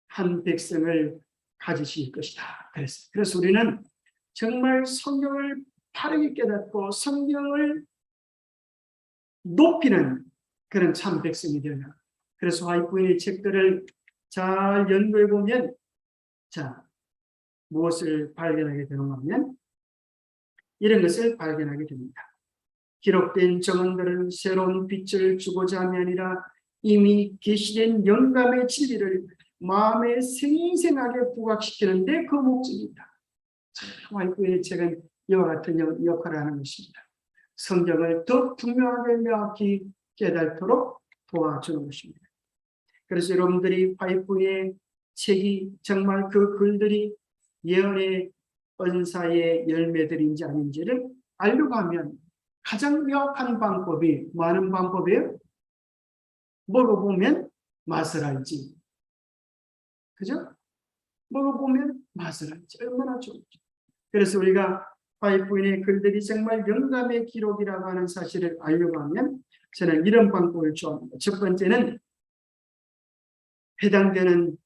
S1: 한 백성을 가지실 것이다. 그래서 우리는 정말 성경을 바르게 깨닫고 성경을 높이는 그런 참 백성이 되어야. 그래서 화이트의 책들을 잘 연구해 보면, 자, 무엇을 발견하게 되는가면 이런 것을 발견하게 됩니다. 기록된 정언들은 새로운 빛을 주고자 함이 아니라 이미 계시된 영감의 진리를 마음에 생생하게 부각시키는 데 그 목적입니다. 화이트의 책은 이와 같은 역할을 하는 것입니다. 성경을 더 분명하게 명확히 깨닫도록 도와주는 것입니다. 그래서 여러분들이 화이트의 책이 정말 그 글들이 예언의 은사의 열매들인지 아닌지를 알려고 하면 가장 명확한 방법이, 많은 방법이에요. 먹어보면 맛을 알지. 그죠? 먹어보면 맛을 알지. 얼마나 좋을지. 그래서 우리가 화이트의 글들이 정말 영감의 기록이라고 하는 사실을 알려고 하면 저는 이런 방법을 좋아합니다. 첫 번째는 해당되는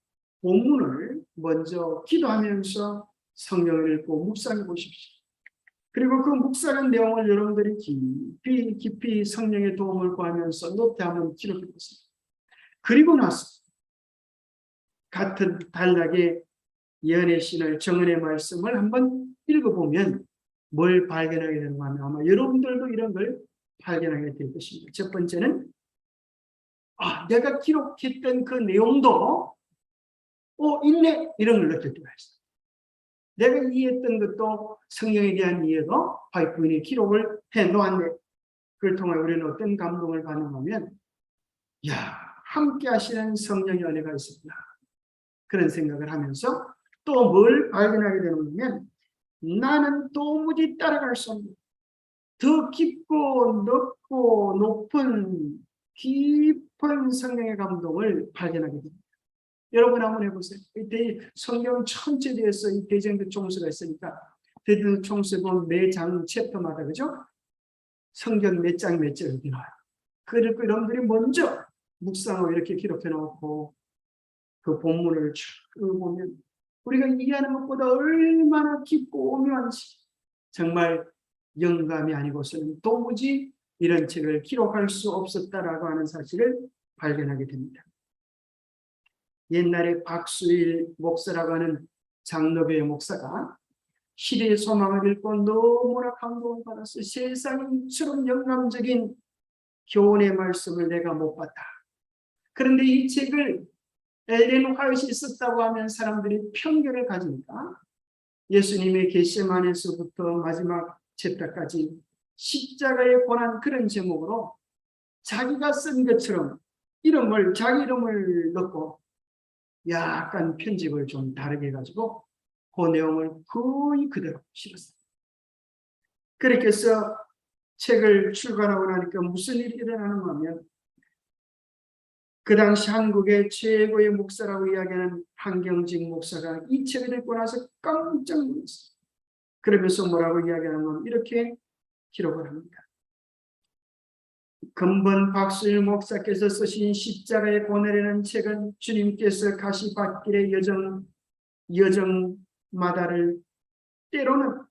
S1: 본문을 먼저 기도하면서 성경을 읽고 묵상해 보십시오. 그리고 그 묵상한 내용을 여러분들이 깊이 성령의 도움을 구하면서 노트 한번 기록해 보세요. 그리고 나서 같은 단락의 예언의 신을, 정언의 말씀을 한번 읽어보면 뭘 발견하게 되는가 하면 아마 여러분들도 이런 걸 발견하게 될 것입니다. 첫 번째는 내가 기록했던 그 내용도 있네, 이런 걸 느낄 때가 있어요. 내가 이해했던 것도, 성경에 대한 이해도 화이트의 기록을 해놓았네. 그걸 통해 우리는 어떤 감동을 받는가면, 함께 하시는 성령의 은혜가 있습니다. 그런 생각을 하면서 또 뭘 발견하게 되냐면, 나는 도무지 따라갈 수 없는 더 깊고 넓고 높은 깊은 성령의 감동을 발견하게 됩니다. 여러분 한번 해보세요. 성경 전체에 대해서 이 대전도 총수가 있으니까 대전도 총수 보면 매 장 챕터마다, 그죠? 성경 몇 장 몇 절 이렇게 나와요. 그리고 여러분들이 먼저 묵상하고 이렇게 기록해 놓고 그 본문을 쭉 보면 우리가 이해하는 것보다 얼마나 깊고 오묘한지, 정말 영감이 아니고서는 도무지 이런 책을 기록할 수 없었다라고 하는 사실을 발견하게 됩니다. 옛날에 박수일 목사라고 하는 장로교회 목사가 시대의 소망을 읽고 너무나 감동을 받았어요. 세상처럼 영감적인 교훈의 말씀을 내가 못 봤다. 그런데 이 책을 엘렌 화이트이 썼다고 하면 사람들이 편견을 가지니까 예수님의 겟세마네에서부터 마지막 챕터까지 십자가의 고난, 그런 제목으로 자기가 쓴 것처럼 자기 이름을 넣고 약간 편집을 좀 다르게 해가지고 그 내용을 거의 그대로 실었어요. 그렇게 해서 책을 출간하고 나니까 무슨 일이 일어나는가 하면, 그 당시 한국의 최고의 목사라고 이야기하는 한경직 목사가 이 책을 읽고 나서 깜짝 놀랐어요. 그러면서 뭐라고 이야기하는 건 이렇게 기록을 합니다. 근본 박수일 목사께서 쓰신 십자가의 고뇌라는 책은 주님께서 가시밭길의 여정마다를 때로는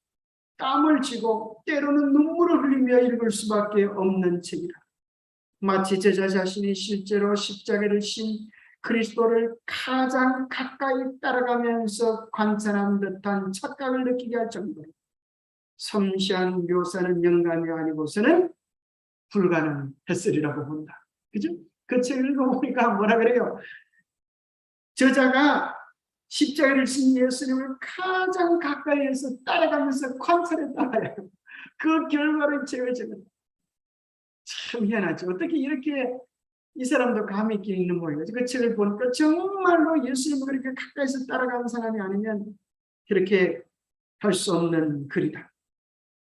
S1: 땀을 쥐고 때로는 눈물을 흘리며 읽을 수밖에 없는 책이라. 마치 제자 자신이 실제로 십자가를 신 그리스도를 가장 가까이 따라가면서 관찰한 듯한 착각을 느끼게 할 정도로 섬세한 묘사는 영감이 아니고서는 불가능했으리라고 본다. 그죠? 그 책을 읽어보니까 뭐라 그래요? 저자가 십자가를 신 예수님을 가장 가까이에서 따라가면서 관찰했다고요. 그 결과를 책을 적었다. 참 희한하죠. 어떻게 이렇게 이 사람도 감이 있게 있는 모양이죠. 그 책을 보니까 정말로 예수님을 그렇게 가까이서 따라가는 사람이 아니면 그렇게 할 수 없는 글이다.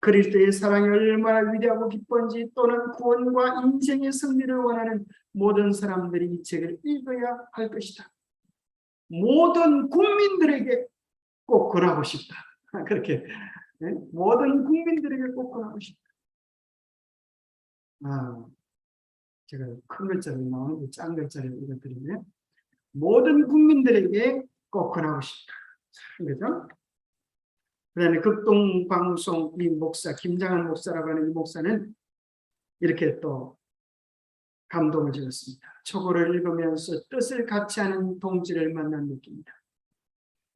S1: 그리스도의 사랑이 얼마나 위대하고 기쁜지 또는 구원과 인생의 승리를 원하는 모든 사람들이 이 책을 읽어야 할 것이다. 모든 국민들에게 꼭 권하고 싶다. 그렇게 모든 국민들에게 꼭 권하고 싶다. 제가 큰 글자로 나오는데 작은 글자로 읽어드리면 모든 국민들에게 꼭 권하고 싶다. 그죠? 그 다음에 극동방송 이 목사 김장한 목사라고 하는 이 목사는 이렇게 또 감동을 주었습니다. 초고를 읽으면서 뜻을 같이 하는 동지를 만난 느낌이다.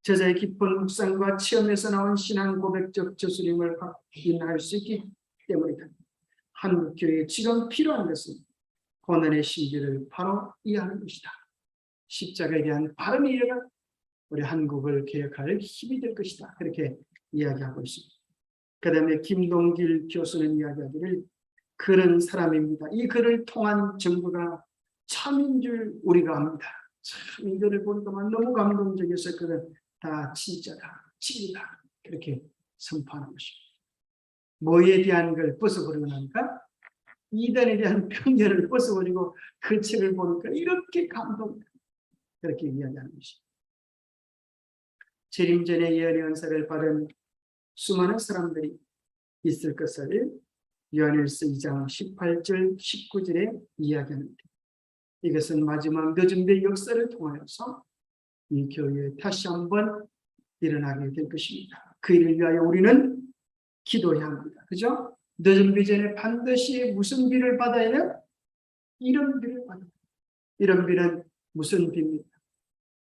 S1: 저자의 깊은 묵상과 체험에서 나온 신앙 고백적 저술임을 확인할 수 있기 때문이다. 한국 교회에 지금 필요한 것은 고난의 신비를 바로 이해하는 것이다. 십자가에 대한 바른 이해가 우리 한국을 개혁할 힘이 될 것이다. 그렇게 이야기하고 있습니다. 그 다음에 김동길 교수는 이야기하기를 그런 사람입니다. 이 글을 통한 정부가 참인 줄 우리가 압니다. 참 이 글을 보니까 너무 감동적이어서 그는 다 진짜다, 진리다 그렇게 선포하는 것입니다. 뭐에 대한 걸 벗어버리고 나니까 이단에 대한 편견을 벗어버리고 그 책을 보니까 이렇게 감동 그렇게 이야기하는 것입니다. 재림 전에 예언의 은사를 받은 수많은 사람들이 있을 것을 요한일서 2장 18절 19절에 이야기합니다. 이것은 마지막 늦은배 역사를 통하여서 이 교회에 다시 한번 일어나게 될 것입니다. 그 일을 위하여 우리는 기도해야 합니다. 그죠? 늦은 비 전에 반드시 무슨 비를 받아야 해요? 이런 비를 받아야 해요. 이런 비는 무슨 비입니까?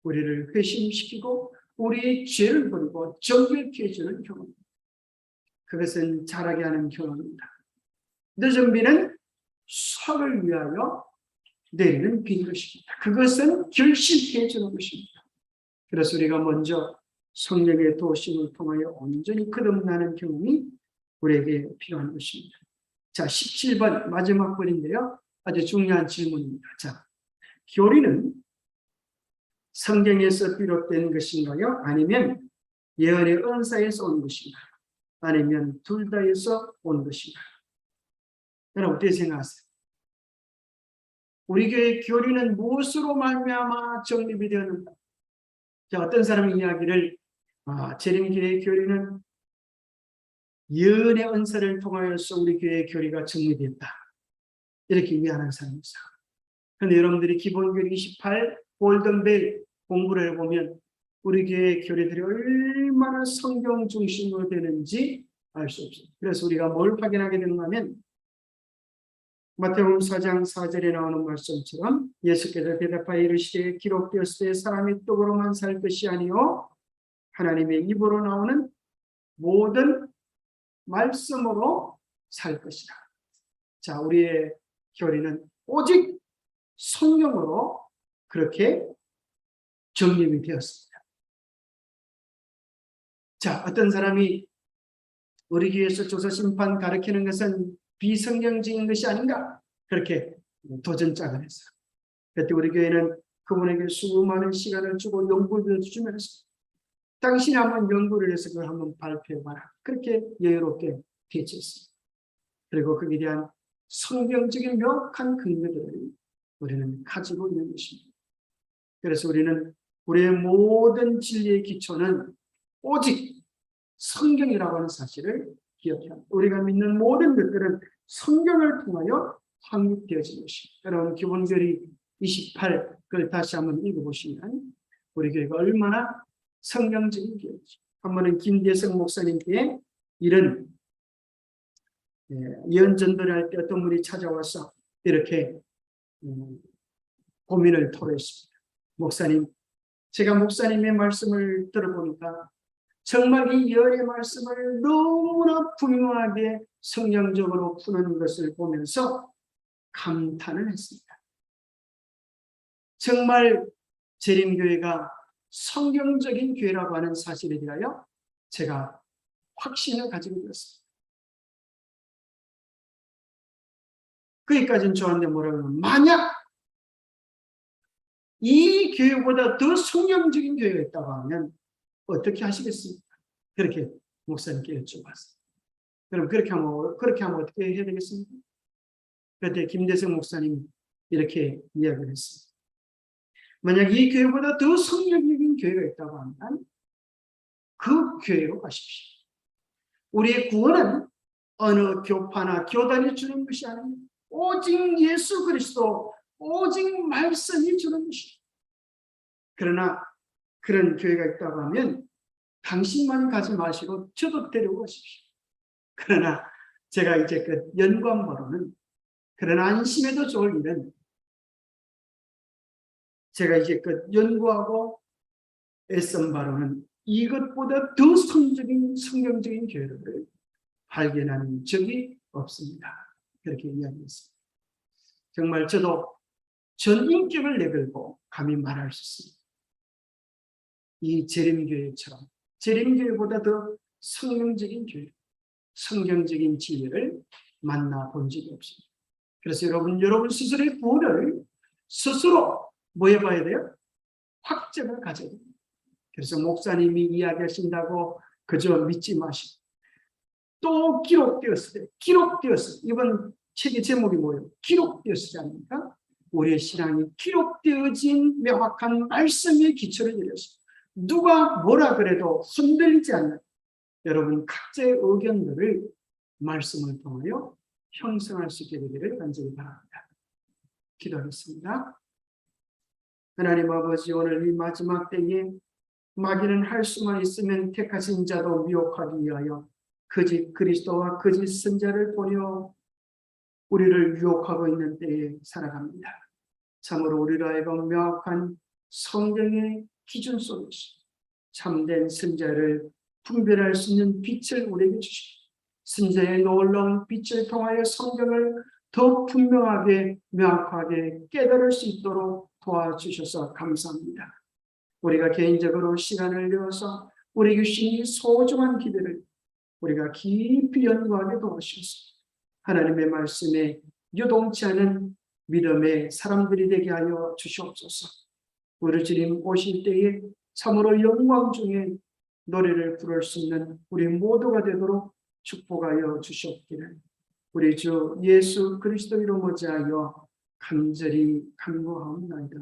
S1: 우리를 회심시키고 우리의 죄를 버리고 정결케 해주는 경험입니다. 그것은 자라게 하는 경험입니다. 늦은 비는 설을 위하여 내리는 비인 것입니다. 그것은 결실케 해주는 것입니다. 그래서 우리가 먼저 성령의 도심을 통하여 온전히 거듭나는 경험이 우리에게 필요한 것입니다. 자, 17번 마지막 번인데요. 아주 중요한 질문입니다. 자, 교리는 성경에서 비롯된 것인가요? 아니면 예언의 은사에서 온 것인가요? 아니면 둘 다에서 온 것인가요? 여러분 어떻게 생각하세요? 우리 교회 교리는 무엇으로 말미암아 정립이 되었는가? 자, 어떤 사람의 이야기를 재림교회의 교리는 예언의 은사를 통하여서 우리 교회의 교리가 정립됐다. 이렇게 이해하는 사람이 있어요. 그런데 여러분들이 기본교리 28 골든벨 공부를 해보면 우리 교회의 교리들이 얼마나 성경 중심으로 되는지 알 수 없어요. 그래서 우리가 뭘 확인하게 되는가 하면 마태복음 4장 4절에 나오는 말씀처럼 예수께서 대답하여 이르시되 기록되었을 때 사람이 떡으로만 살 것이 아니요 하나님의 입으로 나오는 모든 말씀으로 살 것이다. 자, 우리의 교리는 오직 성령으로 그렇게 정립이 되었습니다. 자, 어떤 사람이 우리 교회에서 조사 심판 가르치는 것은 비성경적인 것이 아닌가? 그렇게 도전장을 했어요. 그때 우리 교회는 그분에게 수많은 시간을 주고 연구를 주면서 당신이 한번 연구를 해서 그걸 한번 발표해봐라. 그렇게 여유롭게 대처했습니다. 그리고 거기에 대한 성경적인 명확한 근거들을 우리는 가지고 있는 것입니다. 그래서 우리는 우리의 모든 진리의 기초는 오직 성경이라고 하는 사실을 기억해야 합니다. 우리가 믿는 모든 것들은 성경을 통하여 확립되어진 것입니다. 여러분 기본교리 28 그걸 다시 한번 읽어보시면 우리 교회가 얼마나 성경적인 교회인지. 한 번은 김대성 목사님께 이런 예언전도를 할 때 어떤 분이 찾아와서 이렇게 고민을 토로했습니다. 목사님, 제가 목사님의 말씀을 들어보니까 정말 이 예언의 말씀을 너무나 분명하게 성경적으로 푸는 것을 보면서 감탄을 했습니다. 정말 재림교회가 성경적인 교회라고 하는 사실에 대하여 제가 확신을 가지게 되었습니다. 거기까지는 좋았는데 뭐라고 하면, 만약 이 교회보다 더 성경적인 교회가 있다고 하면 어떻게 하시겠습니까? 그렇게 목사님께 여쭤봤어요. 그럼 그렇게 하면 어떻게 해야 되겠습니까? 그때 김대성 목사님이 이렇게 이야기를 했습니다. 만약 이 교회보다 더 성경적인 교회가 있다고 하면 그 교회로 가십시오. 우리의 구원은 어느 교파나 교단이 주는 것이 아닙니다. 오직 예수 그리스도, 오직 말씀이 주는 것입니다. 그러나 그런 교회가 있다고 하면 당신만 가지 마시고 저도 데려가십시오. 그러나 제가 이제 그 연구한 바로는, 그런 안심해도 좋을 일은, 제가 이제 그 연구하고 애쓴 바로는 이것보다 더 성경적인 교회를 발견하는 적이 없습니다. 그렇게 이야기했습니다. 정말 저도 전 인격을 내걸고 감히 말할 수 있습니다. 이 재림교회처럼 재림교회보다 더 성경적인 교회, 성경적인 진리를 만나본 적이 없습니다. 그래서 여러분 스스로의 구원을 스스로 뭐 해봐야 돼요? 확증을 가져야 됩니다. 그래서 목사님이 이야기하신다고 그저 믿지 마시고, 또 기록되었을 이번 책의 제목이 뭐예요? 기록되었을 아닙니까? 우리의 신앙이 기록되어진 명확한 말씀의 기초를 내려서 누가 뭐라 그래도 흔들리지 않는 여러분 각자의 의견들을 말씀을 통하여 형성할 수 있게 되기를 간절히 바랍니다. 기도하겠습니다. 하나님 아버지, 오늘 이 마지막 때에 마귀는 할 수만 있으면 택하신 자도 미혹하기 위하여 거짓 그리스도와 거짓 선자를 보내어 우리를 유혹하고 있는 때에 살아갑니다. 참으로 우리로 하여금 명확한 성경의 기준 속에서 참된 선자를 분별할 수 있는 빛을 우리에게 주시고, 선자의 놀라운 빛을 통하여 성경을 더 분명하게 명확하게 깨달을 수 있도록 도와주셔서 감사합니다. 우리가 개인적으로 시간을 내어서 우리에게 주신 이 소중한 기대를 우리가 깊이 연구하게 도와주셔서 하나님의 말씀에 유동치 않은 믿음의 사람들이 되게 하여 주시옵소서. 우리 주님 오실 때에 참으로 영광 중에 노래를 부를 수 있는 우리 모두가 되도록 축복하여 주시옵기를 우리 주 예수 그리스도 이름으로 머지하여 간절히 간구하옵나이다.